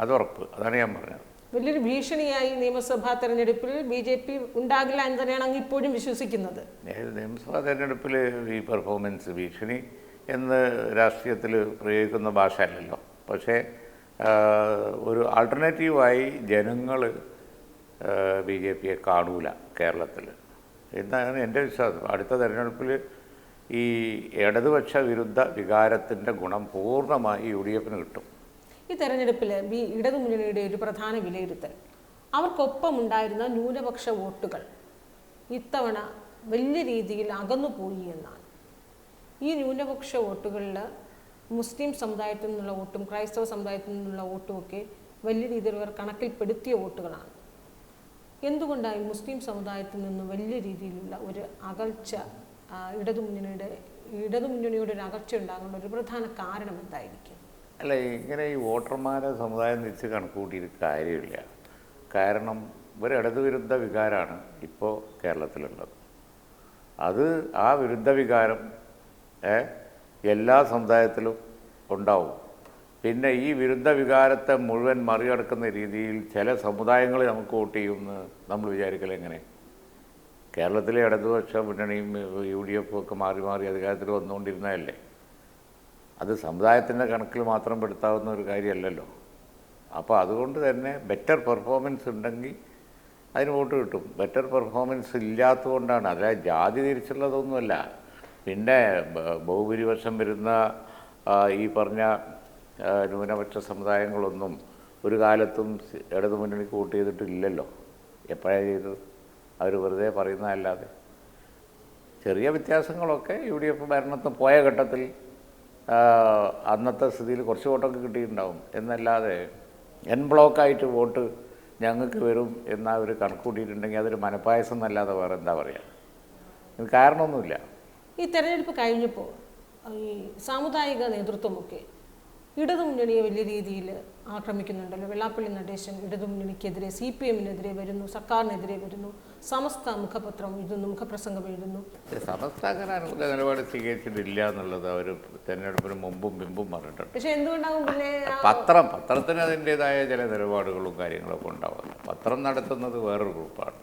അതുറപ്പ്. അതാണ് ഞാൻ പറഞ്ഞത്. വലിയൊരു ഭീഷണിയായി നിയമസഭാ തെരഞ്ഞെടുപ്പിൽ BJP ഉണ്ടാകില്ല എന്ന് തന്നെയാണ് അങ്ങ് ഇപ്പോഴും വിശ്വസിക്കുന്നത്. നിയമസഭാ തെരഞ്ഞെടുപ്പിൽ ഈ പെർഫോമൻസ് ഭീഷണി എന്ന് രാഷ്ട്രീയത്തിൽ പ്രയോഗിക്കുന്ന ഭാഷയല്ലല്ലോ. പക്ഷേ ഒരു ആൾട്ടർനേറ്റീവായി ജനങ്ങൾ BJP കാണൂല കേരളത്തിൽ എന്നാണ് എൻ്റെ വിശ്വാസം. അടുത്ത തെരഞ്ഞെടുപ്പിൽ ഈ ഇടതുപക്ഷ വിരുദ്ധ വികാരത്തിൻ്റെ ഗുണം പൂർണ്ണമായി UDF കിട്ടും. ഈ തെരഞ്ഞെടുപ്പിൽ ഇടതുമുന്നണിയുടെ ഒരു പ്രധാന വിലയിരുത്തൽ, അവർക്കൊപ്പമുണ്ടായിരുന്ന ന്യൂനപക്ഷ വോട്ടുകൾ ഇത്തവണ വലിയ രീതിയിൽ അകന്നുപോയി എന്നാണ്. ഈ ന്യൂനപക്ഷ വോട്ടുകളിൽ മുസ്ലിം സമുദായത്തിൽ നിന്നുള്ള വോട്ടും ക്രൈസ്തവ സമുദായത്തിൽ നിന്നുള്ള വോട്ടുമൊക്കെ വലിയ രീതിയിൽ അവർ കണക്കിൽപ്പെടുത്തിയ വോട്ടുകളാണ്. എന്തുകൊണ്ടായി മുസ്ലിം സമുദായത്തിൽ നിന്ന് വലിയ രീതിയിലുള്ള ഒരു അകൽച്ച ഇടതുമുന്നണിയുടെ ഒരു അകൽച്ച ഉണ്ടാകാനുള്ള ഒരു പ്രധാന കാരണം എന്തായിരിക്കും? അല്ല, ഇങ്ങനെ ഈ വോട്ടർമാരെ സമുദായം തിരിച്ച് കണക്കുകൂട്ടിയിട്ട് കാര്യമില്ല. കാരണം ഒരു ഇടതുവിരുദ്ധ വികാരമാണ് ഇപ്പോൾ കേരളത്തിലുള്ളത്. അത് ആ വിരുദ്ധ വികാരം എല്ലാ സമുദായത്തിലും ഉണ്ടാവും. പിന്നെ ഈ വിരുദ്ധ വികാരത്തെ മുഴുവൻ മറികടക്കുന്ന രീതിയിൽ ചില സമുദായങ്ങൾ നമുക്ക് വോട്ട് ചെയ്യുമെന്ന് നമ്മൾ വിചാരിക്കൽ എങ്ങനെ? കേരളത്തിലെ ഇടതുപക്ഷ മുന്നണിയും UDF ഒക്കെ മാറി മാറി അധികാരത്തിൽ വന്നുകൊണ്ടിരുന്നതല്ലേ. അത് സമുദായത്തിൻ്റെ കണക്കിൽ മാത്രം പെടുത്താവുന്ന ഒരു കാര്യമല്ലല്ലോ. അപ്പോൾ അതുകൊണ്ട് തന്നെ ബെറ്റർ പെർഫോമൻസ് ഉണ്ടെങ്കിൽ അതിന് വോട്ട് കിട്ടും. ബെറ്റർ പെർഫോമൻസ് ഇല്ലാത്തതുകൊണ്ടാണ്, അതായത് ജാതി തിരിച്ചുള്ളതൊന്നുമല്ല. പിന്നെ ബഹുഭൂരിപക്ഷം വരുന്ന ഈ പറഞ്ഞ ന്യൂനപക്ഷ സമുദായങ്ങളൊന്നും ഒരു കാലത്തും ഇടതുമുന്നണിക്ക് വോട്ട് ചെയ്തിട്ടില്ലല്ലോ. എപ്പോഴാണ് ചെയ്തത്? അവർ വെറുതെ പറയുന്നതല്ലാതെ. ചെറിയ വ്യത്യാസങ്ങളൊക്കെ UDF ഭരണത്തിൽ പോയ ഘട്ടത്തിൽ അന്നത്തെ സ്ഥിതിയിൽ കുറച്ച് വോട്ടൊക്കെ കിട്ടിയിട്ടുണ്ടാവും എന്നല്ലാതെ എൻ ബ്ലോക്കായിട്ട് വോട്ട് ഞങ്ങൾക്ക് വരും എന്നവർ കണക്കൂട്ടിയിട്ടുണ്ടെങ്കിൽ അതൊരു മനപ്പായസം എന്നല്ലാതെ വേറെ എന്താ പറയുക? ഇത് കാരണമൊന്നുമില്ല. ഈ തെരഞ്ഞെടുപ്പ് കഴിഞ്ഞപ്പോൾ ഈ സാമുദായിക നേതൃത്വമൊക്കെ ഇടതുമുന്നണിയെ വലിയ രീതിയിൽ ആക്രമിക്കുന്നുണ്ടല്ലോ. വെള്ളാപ്പള്ളി നടേശൻ ഇടതുമുന്നണിക്കെതിരെ CPM-നെതിരെ വരുന്നു, സർക്കാരിനെതിരെ വരുന്നു, സമസ്ത മുഖപത്രം എഴുതുന്നു, മുഖപ്രസംഗം എഴുതുന്നു. സമസ്ത അങ്ങനെ നിലപാട് സ്വീകരിച്ചിട്ടില്ല എന്നുള്ളത് അവർ തെരഞ്ഞെടുപ്പിന് മുമ്പും പിമ്പും പറഞ്ഞിട്ടുണ്ട്. പക്ഷേ എന്തുകൊണ്ടാകും പിന്നെ പത്രത്തിന് അതിൻ്റേതായ ചില നിലപാടുകളും കാര്യങ്ങളൊക്കെ ഉണ്ടാവുമല്ലോ. പത്രം നടത്തുന്നത് വേറൊരു ഗ്രൂപ്പാണ്.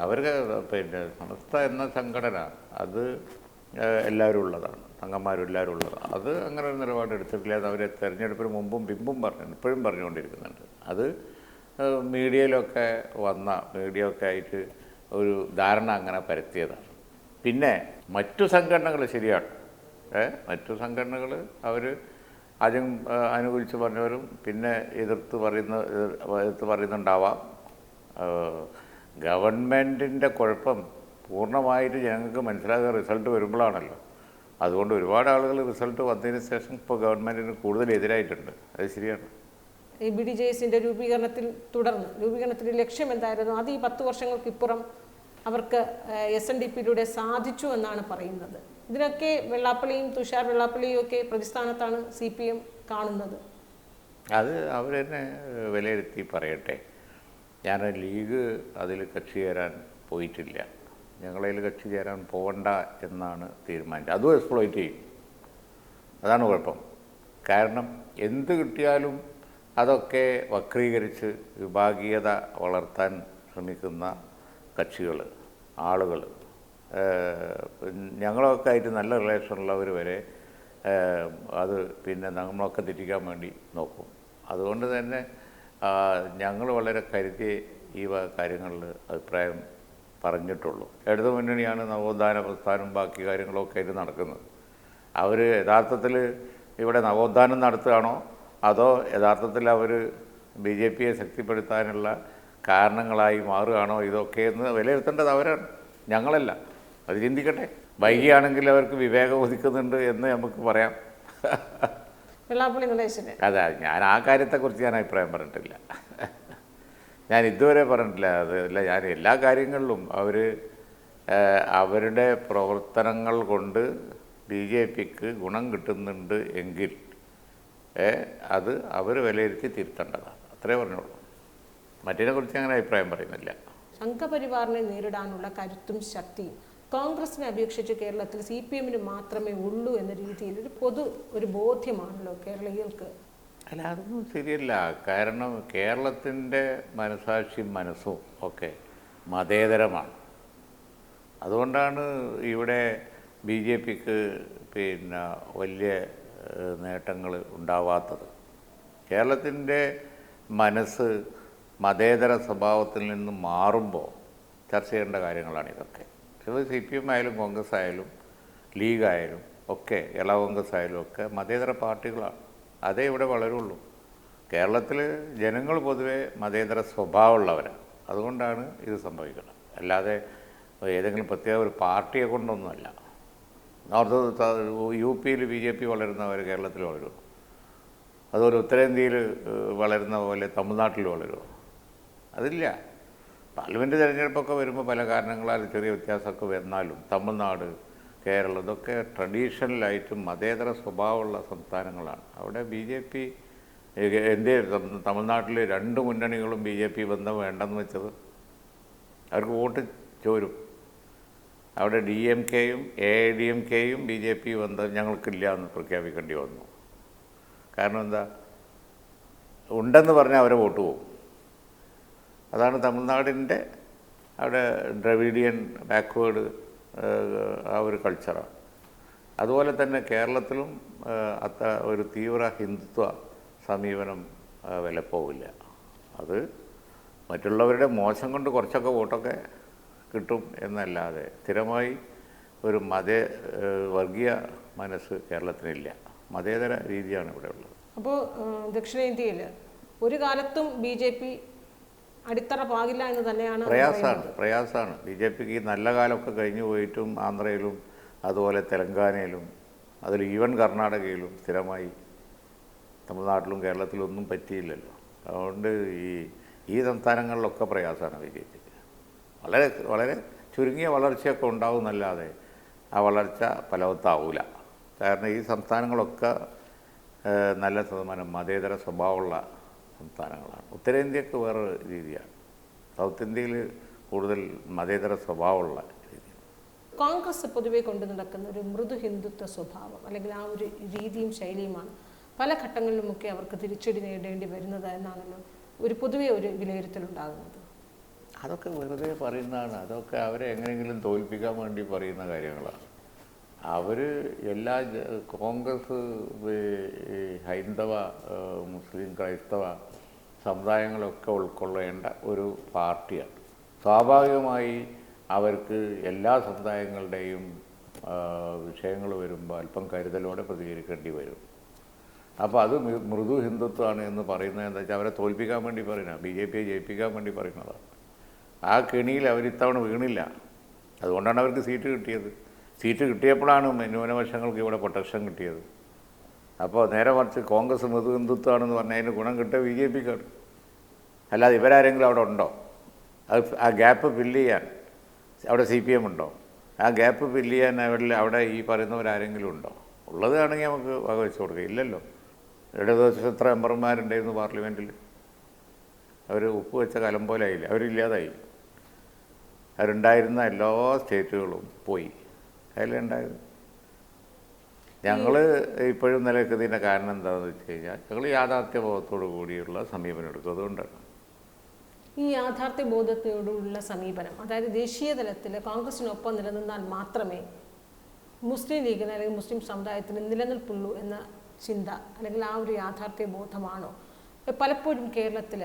അവർക്ക് പിന്നെ സമസ്ത എന്ന സംഘടന അത് എല്ലാവരും ഉള്ളതാണ്, അംഗന്മാരും എല്ലാവരും ഉള്ളതാണ്. അത് അങ്ങനെ ഒരു നിലപാട് എടുത്തിട്ടില്ല. അവർ തെരഞ്ഞെടുപ്പിന് മുമ്പും പിമ്പും പറഞ്ഞിട്ടുണ്ട്, ഇപ്പോഴും പറഞ്ഞുകൊണ്ടിരിക്കുന്നുണ്ട്. അത് മീഡിയയിലൊക്കെ മീഡിയ ആയിട്ട് ഒരു ധാരണ അങ്ങനെ പരത്തിയതാണ്. പിന്നെ മറ്റു സംഘടനകൾ ശരിയാണ്, മറ്റു സംഘടനകൾ അവർ ആദ്യം അനുകൂലിച്ച് പറഞ്ഞവരും പിന്നെ എതിർത്ത് പറയുന്നുണ്ടാവാം. ഗവൺമെൻറ്റിൻ്റെ കുഴപ്പം പൂർണ്ണമായിട്ട് ജനങ്ങൾക്ക് മനസ്സിലാകുക റിസൾട്ട് വരുമ്പോഴാണല്ലോ. അതുകൊണ്ട് ഒരുപാട് ആളുകൾ റിസൾട്ട് വന്നതിന് ശേഷം ഇപ്പോൾ ഗവൺമെൻറ്റിന് കൂടുതൽ എതിരായിട്ടുണ്ട്. അത് ശരിയാണ്. ഈ BDJS-ന്റെ രൂപീകരണത്തിൻ്റെ ലക്ഷ്യം എന്തായിരുന്നു? അത് ഈ 10 വർഷങ്ങൾക്കിപ്പുറം അവർക്ക് SNDP-യിലൂടെ സാധിച്ചു എന്നാണ് പറയുന്നത്. ഇതിനൊക്കെ വെള്ളാപ്പള്ളിയും തുഷാർ വെള്ളാപ്പള്ളിയും ഒക്കെ പ്രതിസ്ഥാനത്താണ് CPM കാണുന്നത്. അത് അവർ തന്നെ വിലയിരുത്തി പറയട്ടെ. ഞാൻ ലീഗ് അതിൽ കക്ഷി ചേരാൻ പോയിട്ടില്ല. ഞങ്ങളതിൽ കക്ഷി ചേരാൻ പോകണ്ട എന്നാണ് തീരുമാനിച്ചത്. അതും എക്സ്പ്ലോയിറ്റ് ചെയ്യും. അതാണ് കുഴപ്പം. കാരണം എന്ത് കിട്ടിയാലും അതൊക്കെ വക്രീകരിച്ച് വിഭാഗീയത വളർത്താൻ ശ്രമിക്കുന്ന കക്ഷികൾ, ആളുകൾ, ഞങ്ങളൊക്കെ ആയിട്ട് നല്ല റിലേഷനുള്ളവർ വരെ അത് പിന്നെ നമ്മളൊക്കെ തെറ്റിക്കാൻ വേണ്ടി നോക്കും. അതുകൊണ്ട് തന്നെ ഞങ്ങൾ വളരെ കരുതി ഈ കാര്യങ്ങളിൽ അഭിപ്രായം പറഞ്ഞിട്ടുള്ളൂ. ഇടതുമുന്നണിയാണ് നവോത്ഥാന പ്രസ്ഥാനം ബാക്കി കാര്യങ്ങളൊക്കെ ആയിട്ട് നടക്കുന്നത്. അവർ യഥാർത്ഥത്തിൽ ഇവിടെ നവോത്ഥാനം നടത്തുകയാണോ അതോ യഥാർത്ഥത്തിൽ അവർ BJP-യെ ശക്തിപ്പെടുത്താനുള്ള കാരണങ്ങളായി മാറുകയാണോ ഇതൊക്കെയെന്ന് വിലയിരുത്തേണ്ടത് അവരാണ്, ഞങ്ങളല്ല. അത് ചിന്തിക്കട്ടെ. വൈകിയാണെങ്കിൽ അവർക്ക് വിവേകം ഉദിക്കുന്നുണ്ട് എന്ന് നമുക്ക് പറയാം. അതെ, ഞാൻ ആ കാര്യത്തെക്കുറിച്ച് ഞാൻ അഭിപ്രായം പറഞ്ഞിട്ടില്ല. ഞാൻ ഇതുവരെ പറഞ്ഞിട്ടില്ല. അതല്ല, ഞാൻ എല്ലാ കാര്യങ്ങളിലും അവരുടെ പ്രവർത്തനങ്ങൾ കൊണ്ട് BJP-ക്ക് ഗുണം കിട്ടുന്നുണ്ട് എങ്കിൽ അത് അവർ വിലയിരുത്തി തിരുത്തേണ്ടതാണ്. അത്രേ പറഞ്ഞുള്ളൂ. മറ്റതിനെക്കുറിച്ച് അങ്ങനെ അഭിപ്രായം പറയുന്നില്ല. സംഘപരിവാറിനെ നേരിടാനുള്ള കരുത്തും ശക്തിയും കോൺഗ്രസിനെ അപേക്ഷിച്ച് കേരളത്തിൽ CPM-ന് മാത്രമേ ഉള്ളൂ എന്ന രീതിയിൽ ഒരു ബോധ്യമാണല്ലോ കേരളീയർക്ക്. അല്ല, അതൊന്നും ശരിയല്ല. കാരണം കേരളത്തിൻ്റെ മനസാക്ഷിയും മനസ്സും ഒക്കെ മതേതരമാണ്. അതുകൊണ്ടാണ് ഇവിടെ ബി ജെ പിക്ക് പിന്നെ വലിയ നേട്ടങ്ങൾ ഉണ്ടാവാത്തത്. കേരളത്തിൻ്റെ മനസ്സ് മതേതര സ്വഭാവത്തിൽ നിന്ന് മാറുമ്പോൾ ചർച്ച ചെയ്യേണ്ട കാര്യങ്ങളാണ് ഇതൊക്കെ. ഇത് CPM ആയാലും കോൺഗ്രസ് ആയാലും ലീഗായാലും ഒക്കെ, കേരള കോൺഗ്രസ് ആയാലും ഒക്കെ മതേതര പാർട്ടികളാണ്. അതേ ഇവിടെ വളരുള്ളൂ. കേരളത്തിൽ ജനങ്ങൾ പൊതുവെ മതേതര സ്വഭാവമുള്ളവരാണ്. അതുകൊണ്ടാണ് ഇത് സംഭവിക്കുന്നത്. അല്ലാതെ ഏതെങ്കിലും പ്രത്യേക ഒരു പാർട്ടിയെ കൊണ്ടൊന്നുമല്ല. നോർത്ത് UP-യിൽ BJP വളരുന്നവർ കേരളത്തിൽ വളരും. അതുപോലെ ഉത്തരേന്ത്യയിൽ വളരുന്ന പോലെ തമിഴ്നാട്ടിൽ വളരുമോ? അതില്ല. പാർലമെൻറ്റ് തിരഞ്ഞെടുപ്പൊക്കെ വരുമ്പോൾ പല കാരണങ്ങളാൽ ചെറിയ വ്യത്യാസമൊക്കെ വന്നാലും തമിഴ്നാട്, കേരളം ഇതൊക്കെ ട്രഡീഷണലായിട്ടും മതേതര സ്വഭാവമുള്ള സംസ്ഥാനങ്ങളാണ്. അവിടെ BJP തമിഴ്നാട്ടിൽ 2 മുന്നണികളും BJP ബന്ധം വേണ്ടെന്ന് വെച്ചത് അവർക്ക് വോട്ട് ചോരും. അവിടെ DMK-യും AIDMK-യും BJP ബന്ധം ഞങ്ങൾക്കില്ല എന്ന് പ്രഖ്യാപിക്കേണ്ടി വന്നു. കാരണം എന്താ? ഉണ്ടെന്ന് പറഞ്ഞാൽ അവരെ വോട്ട് പോകും. അതാണ് തമിഴ്നാടിൻ്റെ അവിടെ ദ്രവിഡിയൻ ബാക്ക്വേഡ് ആ ഒരു കൾച്ചറാണ്. അതുപോലെ തന്നെ കേരളത്തിലും ഒരു തീവ്ര ഹിന്ദുത്വ സമീപനം വിലപ്പോവില്ല. അത് മറ്റുള്ളവരുടെ മോശം കൊണ്ട് കുറച്ചൊക്കെ വോട്ടൊക്കെ കിട്ടും എന്നല്ലാതെ സ്ഥിരമായി ഒരു വർഗീയ മനസ്സ് കേരളത്തിനില്ല. മതേതര രീതിയാണ് ഇവിടെ ഉള്ളത്. അപ്പോൾ ദക്ഷിണേന്ത്യയിൽ ഒരു കാലത്തും BJP അടിത്തറ പാകില്ല എന്ന് തന്നെയാണ്. പ്രയാസമാണ്. BJPക്ക് ഈ നല്ല കാലമൊക്കെ കഴിഞ്ഞു പോയിട്ടും ആന്ധ്രയിലും അതുപോലെ തെലങ്കാനയിലും അതിൽ ഈവൻ കർണാടകയിലും സ്ഥിരമായി, തമിഴ്നാട്ടിലും കേരളത്തിലും ഒന്നും പറ്റിയില്ലല്ലോ. അതുകൊണ്ട് ഈ സംസ്ഥാനങ്ങളിലൊക്കെ പ്രയാസമാണ് BJPക്ക്. വളരെ വളരെ ചുരുങ്ങിയ വളർച്ചയൊക്കെ ഉണ്ടാവുമെന്നല്ലാതെ ആ വളർച്ച ഫലവത്താവില്ല. കാരണം ഈ സംസ്ഥാനങ്ങളൊക്കെ നല്ല ശതമാനം മതേതര സ്വഭാവമുള്ള സംസ്ഥാനങ്ങളാണ്. ഉത്തരേന്ത്യക്ക് വേറെ രീതിയാണ്. സൗത്ത് ഇന്ത്യയിൽ കൂടുതൽ മതേതര സ്വഭാവമുള്ള രീതിയാണ്. കോൺഗ്രസ് പൊതുവെ കൊണ്ടു നടക്കുന്ന ഒരു മൃദു ഹിന്ദുത്വ സ്വഭാവം അല്ലെങ്കിൽ ആ ഒരു രീതിയും ശൈലിയുമാണ് പല ഘട്ടങ്ങളിലുമൊക്കെ അവർക്ക് തിരിച്ചടി നേടേണ്ടി വരുന്നത് എന്നാണല്ലോ പൊതുവെ ഒരു വിലയിരുത്തലുണ്ടാകുന്നത്. അതൊക്കെ വെറുതെ പറയുന്നതാണ്. അതൊക്കെ അവരെ എങ്ങനെയെങ്കിലും തോൽപ്പിക്കാൻ വേണ്ടി പറയുന്ന കാര്യങ്ങളാണ്. അവർ കോൺഗ്രസ് ഹൈന്ദവ, മുസ്ലിം, ക്രൈസ്തവ സമുദായങ്ങളൊക്കെ ഉൾക്കൊള്ളേണ്ട ഒരു പാർട്ടിയാണ്. സ്വാഭാവികമായി അവർക്ക് എല്ലാ സമുദായങ്ങളുടെയും വിഷയങ്ങൾ വരുമ്പോൾ അല്പം കരുതലോടെ പ്രതികരിക്കേണ്ടി വരും. അപ്പോൾ അത് മൃദു ഹിന്ദുത്വമാണ് എന്ന് പറയുന്നത് എന്താ വെച്ചാൽ അവരെ തോൽപ്പിക്കാൻ വേണ്ടി പറയുന്നത്, BJPയെ ജയിപ്പിക്കാൻ വേണ്ടി പറയുന്നതാണ്. ആ കെണിയിൽ അവരിത്തവണ വീണില്ല. അതുകൊണ്ടാണ് അവർക്ക് സീറ്റ് കിട്ടിയത്. സീറ്റ് കിട്ടിയപ്പോഴാണ് ന്യൂനപക്ഷങ്ങൾക്ക് ഇവിടെ പ്രൊട്ടക്ഷൻ കിട്ടിയത്. അപ്പോൾ നേരെ മറിച്ച് കോൺഗ്രസ് മൃദു ഹിന്ദുത്വമാണെന്ന് പറഞ്ഞാൽ അതിന് ഗുണം കിട്ടുക BJPക്കാണ്. അല്ലാതെ ഇവരാരെങ്കിലും അവിടെ ഉണ്ടോ? ആ ഗ്യാപ്പ് ഫില്ല് ചെയ്യാൻ അവിടെ CPM ഉണ്ടോ? ആ ഗ്യാപ്പ് ഫില്ല് ചെയ്യാൻ അവിടെ ഈ പറയുന്നവരാരെങ്കിലും ഉണ്ടോ? ഉള്ളതാണെങ്കിൽ നമുക്ക് വക വെച്ച് കൊടുക്കുക. ഇല്ലല്ലോ. ഇടതുപക്ഷ എത്ര മെമ്പർമാരുണ്ടായിരുന്നു പാർലമെൻറ്റിൽ? അവർ ഉപ്പ് വെച്ച കലം പോലെ ആയില്ല, അവരില്ലാതായി. അവരുണ്ടായിരുന്ന എല്ലാ സ്റ്റേറ്റുകളും പോയി. അതിലുണ്ടായിരുന്നു. ഞങ്ങൾ ഇപ്പോഴും നിലനിൽക്കുന്നതിൻ്റെ കാരണം എന്താണെന്ന് വെച്ച് കഴിഞ്ഞാൽ ഞങ്ങൾ യാഥാർത്ഥ്യബോധത്തോടു കൂടിയുള്ള സമീപനം എടുക്കും. അതുകൊണ്ടാണ് ഈ യാഥാർത്ഥ്യബോധത്തോടുള്ള സമീപനം, അതായത് ദേശീയ തലത്തിൽ കോൺഗ്രസിനൊപ്പം നിലനിന്നാൽ മാത്രമേ മുസ്ലിം ലീഗിന് അല്ലെങ്കിൽ മുസ്ലിം സമുദായത്തിന് നിലനിൽപ്പുള്ളൂ എന്ന ചിന്ത അല്ലെങ്കിൽ ആ ഒരു യാഥാർത്ഥ്യബോധമാണോ? പലപ്പോഴും കേരളത്തിൽ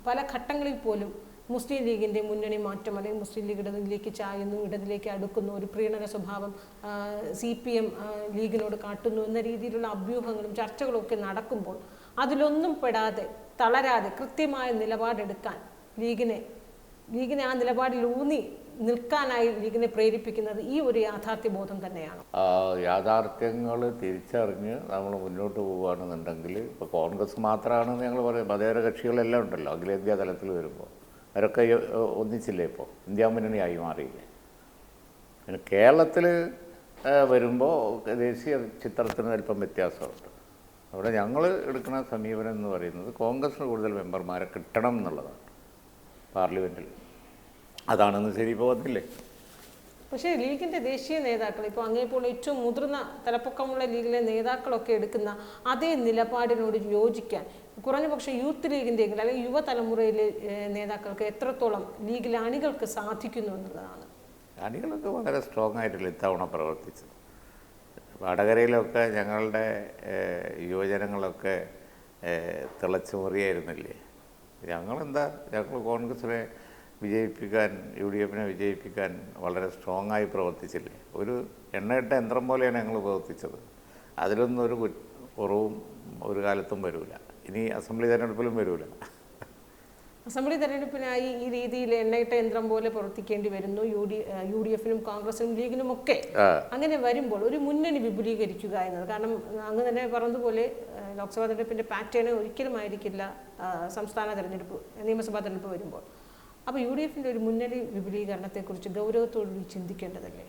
പല ഘട്ടങ്ങളിൽ പോലും മുസ്ലിം ലീഗിൻ്റെ മുന്നണി മാറ്റം അല്ലെങ്കിൽ മുസ്ലിം ലീഗ് ഇടതിലേക്ക് ചായുന്നു, ഇടതിലേക്ക് അടുക്കുന്നു, ഒരു പ്രീണന സ്വഭാവം CPM ലീഗിനോട് കാട്ടുന്നു എന്ന രീതിയിലുള്ള അഭ്യൂഹങ്ങളും ചർച്ചകളും ഒക്കെ നടക്കുമ്പോൾ അതിലൊന്നും പെടാതെ തളരാതെ കൃത്യമായ നിലപാടെടുക്കാൻ ലീഗിനെ ആ നിലപാടിൽ ഊന്നി നിൽക്കാനായി ലീഗിനെ പ്രേരിപ്പിക്കുന്നത് ഈ ഒരു യാഥാർത്ഥ്യബോധം തന്നെയാണ്. യാഥാർത്ഥ്യങ്ങൾ തിരിച്ചറിഞ്ഞ് നമ്മൾ മുന്നോട്ട് പോവുകയാണെന്നുണ്ടെങ്കിൽ ഇപ്പോൾ കോൺഗ്രസ് മാത്രമാണെന്ന് ഞങ്ങൾ പറയും, മതേതര കക്ഷികളെല്ലാം ഉണ്ടല്ലോ അഖിലേന്ത്യാ തലത്തിൽ വരുമ്പോൾ അവരൊക്കെ ഒന്നിച്ചില്ലേ? ഇപ്പോൾ ഇന്ത്യ മുന്നണിയായി മാറിയില്ലേ? പിന്നെ കേരളത്തിൽ വരുമ്പോൾ ദേശീയ ചിത്രത്തിന് അല്പം വ്യത്യാസമുണ്ട്. അവിടെ ഞങ്ങൾ എടുക്കുന്ന സമീപനം എന്ന് പറയുന്നത് കോൺഗ്രസിന് കൂടുതൽ മെമ്പർമാരെ കിട്ടണം എന്നുള്ളതാണ് പാർലമെൻറ്റിൽ. അതാണെന്ന് ശരി ഇപ്പോൾ വന്നില്ലേ? പക്ഷേ ലീഗിൻ്റെ ദേശീയ നേതാക്കൾ ഇപ്പോൾ അങ്ങേപ്പോൾ ഏറ്റവും മുതിർന്ന തലപ്പൊക്കമുള്ള ലീഗിലെ നേതാക്കളൊക്കെ എടുക്കുന്ന അതേ നിലപാടിനോട് യോജിക്കാൻ കുറഞ്ഞപക്ഷം യൂത്ത് ലീഗിൻ്റെയെങ്കിലും അല്ലെങ്കിൽ യുവതലമുറയിലെ നേതാക്കൾക്ക് എത്രത്തോളം ലീഗിലെ അണികൾക്ക് സാധിക്കുന്നു എന്നുള്ളതാണ്. അണികളൊക്കെ വളരെ സ്ട്രോങ് ആയിട്ടില്ല ഇത്തവണ പ്രവർത്തിച്ചത്. വടകരയിലൊക്കെ ഞങ്ങളുടെ യുവജനങ്ങളൊക്കെ തിളച്ചു മറിയായിരുന്നില്ലേ. ഞങ്ങൾ കോൺഗ്രസിനെ വിജയിപ്പിക്കാൻ, UDFനെ വിജയിപ്പിക്കാൻ വളരെ സ്ട്രോങ് ആയി പ്രവർത്തിച്ചില്ലേ. ഒരു എണ്ണയിട്ട യന്ത്രം പോലെയാണ് ഞങ്ങൾ പ്രവർത്തിച്ചത്. അതിലൊന്നും ഒരു കുറവും ഒരു കാലത്തും വരില്ല. ഇനി അസംബ്ലി തെരഞ്ഞെടുപ്പിലും വരില്ല. അസംബ്ലി തെരഞ്ഞെടുപ്പിനായി ഈ രീതിയിൽ എണ്ണയിട്ട യന്ത്രം പോലെ പ്രവർത്തിക്കേണ്ടി വരുന്നു UDFനും കോൺഗ്രസിനും ലീഗിനും ഒക്കെ. അങ്ങനെ വരുമ്പോൾ ഒരു മുന്നണി വിപുലീകരിക്കുക എന്നത്, കാരണം അങ്ങ് തന്നെ പറഞ്ഞതുപോലെ ലോക്സഭാ തെരഞ്ഞെടുപ്പിൻ്റെ പാറ്റേൺ ഒരിക്കലും ആയിരിക്കില്ല സംസ്ഥാന തെരഞ്ഞെടുപ്പ്, നിയമസഭാ തെരഞ്ഞെടുപ്പ് വരുമ്പോൾ. അപ്പോൾ UDFൻ്റെ ഒരു മുന്നണി വിപുലീകരണത്തെക്കുറിച്ച് ഗൗരവത്തോടുകൂടി ചിന്തിക്കേണ്ടതല്ലേ?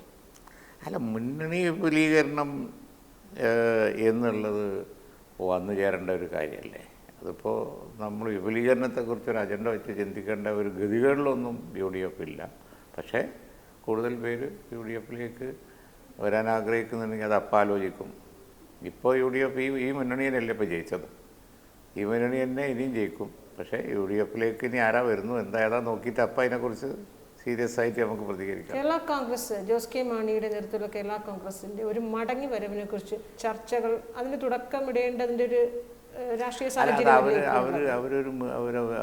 അല്ല, മുന്നണി വിപുലീകരണം എന്നുള്ളത് വന്നു ചേരേണ്ട ഒരു കാര്യമല്ലേ. അതിപ്പോൾ നമ്മൾ വിപുലീകരണത്തെക്കുറിച്ചൊരു അജണ്ട വെച്ച് ചിന്തിക്കേണ്ട ഒരു ഗതികളിലൊന്നും UDF ഇല്ല. പക്ഷേ കൂടുതൽ പേര് UDFിലേക്ക് വരാൻ ആഗ്രഹിക്കുന്നുണ്ടെങ്കിൽ അത് അപ്പം ആലോചിക്കും. ഇപ്പോൾ UDF ഈ മുന്നണിയല്ലേ ഇപ്പോൾ ജയിച്ചത്, ഈ മുന്നണി തന്നെ ഇനിയും ജയിക്കും. പക്ഷേ UDFിലേക്ക് ഇനി ആരാ വരുന്നു ഏതാ നോക്കിയിട്ട് അപ്പം അതിനെക്കുറിച്ച് സീരിയസ് ആയിട്ട് നമുക്ക് പ്രതികരിക്കാം. കേരള കോൺഗ്രസ്, ജോസ് കെ മാണിയുടെ നേതൃത്വത്തിലുള്ള കേരള കോൺഗ്രസിൻ്റെ ഒരു മടങ്ങി വരവിനെ കുറിച്ച് ചർച്ചകൾ അതിന് തുടക്കമിടേണ്ടതിൻ്റെ ഒരു രാഷ്ട്രീയ സാഹചര്യം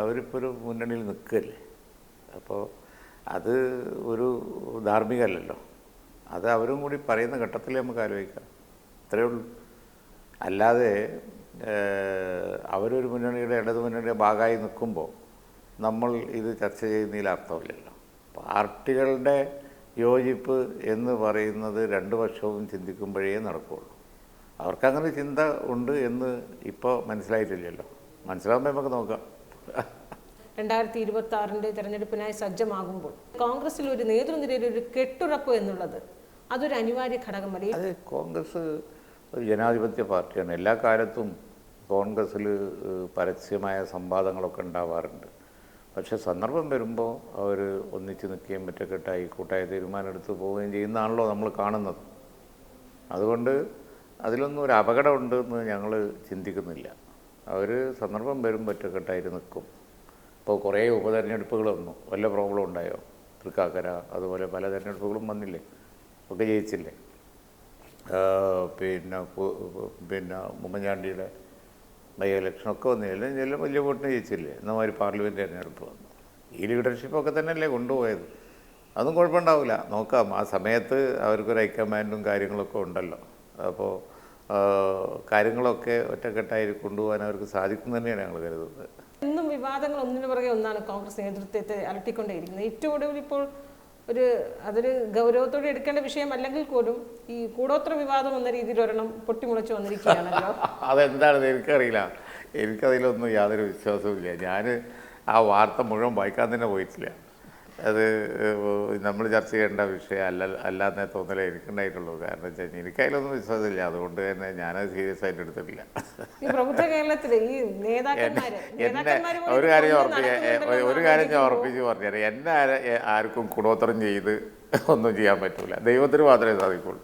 അവരിപ്പോൾ ഒരു മുന്നണിയിൽ നിൽക്കല്ലേ. അപ്പോൾ അത് ഒരു ധാർമ്മികമല്ലല്ലോ. അത് അവരും കൂടി പറയുന്ന ഘട്ടത്തിൽ നമുക്ക് ആലോചിക്കാം, അത്രയേ ഉള്ളൂ. അല്ലാതെ അവരൊരു മുന്നണിയുടെ, ഇടതു മുന്നണിയുടെ ഭാഗമായി നിൽക്കുമ്പോൾ നമ്മൾ ഇത് ചർച്ച ചെയ്യുന്നതിൽ അർത്ഥമില്ലല്ലോ. പാർട്ടികളുടെ യോജിപ്പ് എന്ന് പറയുന്നത് രണ്ട് പക്ഷവും ചിന്തിക്കുമ്പോഴേ നടക്കുകയുള്ളൂ. അവർക്കങ്ങനെ ചിന്ത ഉണ്ട് എന്ന് ഇപ്പോൾ മനസ്സിലായിട്ടില്ലല്ലോ. മനസ്സിലാകുമ്പോൾ നമുക്ക് നോക്കാം. 2026 തെരഞ്ഞെടുപ്പിനായി സജ്ജമാകുമ്പോൾ കോൺഗ്രസിൽ ഒരു നേതൃനിരയിൽ ഒരു കെട്ടുറപ്പ് എന്നുള്ളത് അതൊരു അനിവാര്യ ഘടകമല്ലേ? അത് കോൺഗ്രസ് ഒരു ജനാധിപത്യ പാർട്ടിയാണ്. എല്ലാ കാലത്തും കോൺഗ്രസ്സിൽ പരസ്യമായ സംവാദങ്ങളൊക്കെ ഉണ്ടാവാറുണ്ട്. പക്ഷേ സന്ദർഭം വരുമ്പോൾ അവർ ഒന്നിച്ച് നിൽക്കുകയും മറ്റൊക്കെട്ടായി കൂട്ടായ തീരുമാനമെടുത്ത് പോവുകയും ചെയ്യുന്നതാണല്ലോ നമ്മൾ കാണുന്നത്. അതുകൊണ്ട് അതിലൊന്നും ഒരു അപകടമുണ്ടെന്ന് ഞങ്ങൾ ചിന്തിക്കുന്നില്ല. അവർ സന്ദർഭം വരുമ്പോൾ ഒറ്റക്കെട്ടായിട്ട് നിൽക്കും. ഇപ്പോൾ കുറേ ഉപതെരഞ്ഞെടുപ്പുകൾ വന്നു, വല്ല പ്രോബ്ലം ഉണ്ടായോ? തൃക്കാക്കര അതുപോലെ പല തെരഞ്ഞെടുപ്പുകളും വന്നില്ലേ, ഒക്കെ ജയിച്ചില്ലേ. പിന്നെ ഉമ്മൻചാണ്ടിയുടെ ബൈ ഇലക്ഷനൊക്കെ വന്നില്ല, എല്ലാം വലിയ വോട്ടിന് ജയിച്ചില്ലേ. എന്നമാതിരി പാർലമെൻറ്റ് തെരഞ്ഞെടുപ്പ് വന്നു. ഈ ലീഡർഷിപ്പൊക്കെ തന്നെയല്ലേ കൊണ്ടുപോയത്. അതും കുഴപ്പമുണ്ടാവില്ല, നോക്കാം. ആ സമയത്ത് അവർക്കൊരു ഹൈക്കമാൻഡും കാര്യങ്ങളൊക്കെ ഉണ്ടല്ലോ. അപ്പോൾ കാര്യങ്ങളൊക്കെ ഒറ്റക്കെട്ടായി കൊണ്ടുപോകാൻ അവർക്ക് സാധിക്കും തന്നെയാണ് ഞങ്ങൾ കരുതുന്നത്. ഇന്നും വിവാദങ്ങൾ ഒന്നിനു പുറകെ ഒന്നാണ് കോൺഗ്രസ് നേതൃത്വത്തെ അലട്ടിക്കൊണ്ടേയിരിക്കുന്നത്. ഏറ്റവും ഒടുവിൽ ഇപ്പോൾ അതൊരു ഗൗരവത്തോടെ എടുക്കേണ്ട വിഷയം അല്ലെങ്കിൽ പോലും ഈ കൂടോത്ര വിവാദം എന്ന രീതിയിൽ ഒരെണ്ണം പൊട്ടിമുളച്ച് വന്നിരിക്കുകയാണല്ലോ. അതെന്താണെന്ന് എനിക്കറിയില്ല. എനിക്കതിലൊന്നും യാതൊരു വിശ്വാസവുമില്ല. ഞാൻ ആ വാർത്ത മുഴുവൻ വായിക്കാൻ തന്നെ പോയിട്ടില്ല. അത് നമ്മൾ ചർച്ച ചെയ്യേണ്ട വിഷയം അല്ലാന്നേ തോന്നലേ എനിക്കുണ്ടായിട്ടുള്ളൂ. കാരണം വെച്ചാൽ എനിക്കതിലൊന്നും വിശ്വാസമില്ല. അതുകൊണ്ട് തന്നെ ഞാനത് സീരിയസ് ആയിട്ട് എടുത്തിട്ടില്ല. ഒരു കാര്യം ഞാൻ ഉറപ്പിച്ച് പറഞ്ഞുതരാം, എന്നെ ആർക്കും കൂടോത്രം ചെയ്ത് ഒന്നും ചെയ്യാൻ പറ്റൂല. ദൈവത്തിന് മാത്രമേ സാധിക്കുള്ളൂ.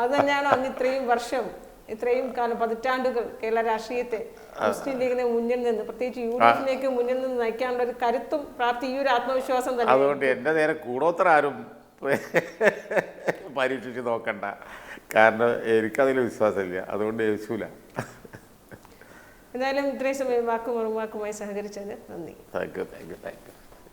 അത് തന്നെയാണോ അന്ന് ഇത്രയും വർഷം, ഇത്രയും കാലം, പതിറ്റാണ്ടുകൾ കേരള രാഷ്ട്രീയത്തെ മുസ്ലിം ലീഗിനെ മുന്നിൽ നിന്ന്, പ്രത്യേകിച്ച് UDFിലേക്ക് മുന്നിൽ നിന്ന് നയിക്കാനുള്ള ഒരു കരുത്തും പ്രാപ്തി, ഈ ഒരു ആത്മവിശ്വാസം തന്നെ. അതുകൊണ്ട് എൻ്റെ നേരെ കൂടോത്രം ആരും പരീക്ഷിച്ച് നോക്കണ്ട. കാരണം എനിക്കതിൽ വിശ്വാസമില്ല. അതുകൊണ്ട് യേശൂല. എന്തായാലും ഇത്രയും സമയം വാക്കുമായി സഹകരിച്ചതിന് നന്ദി. Thank you.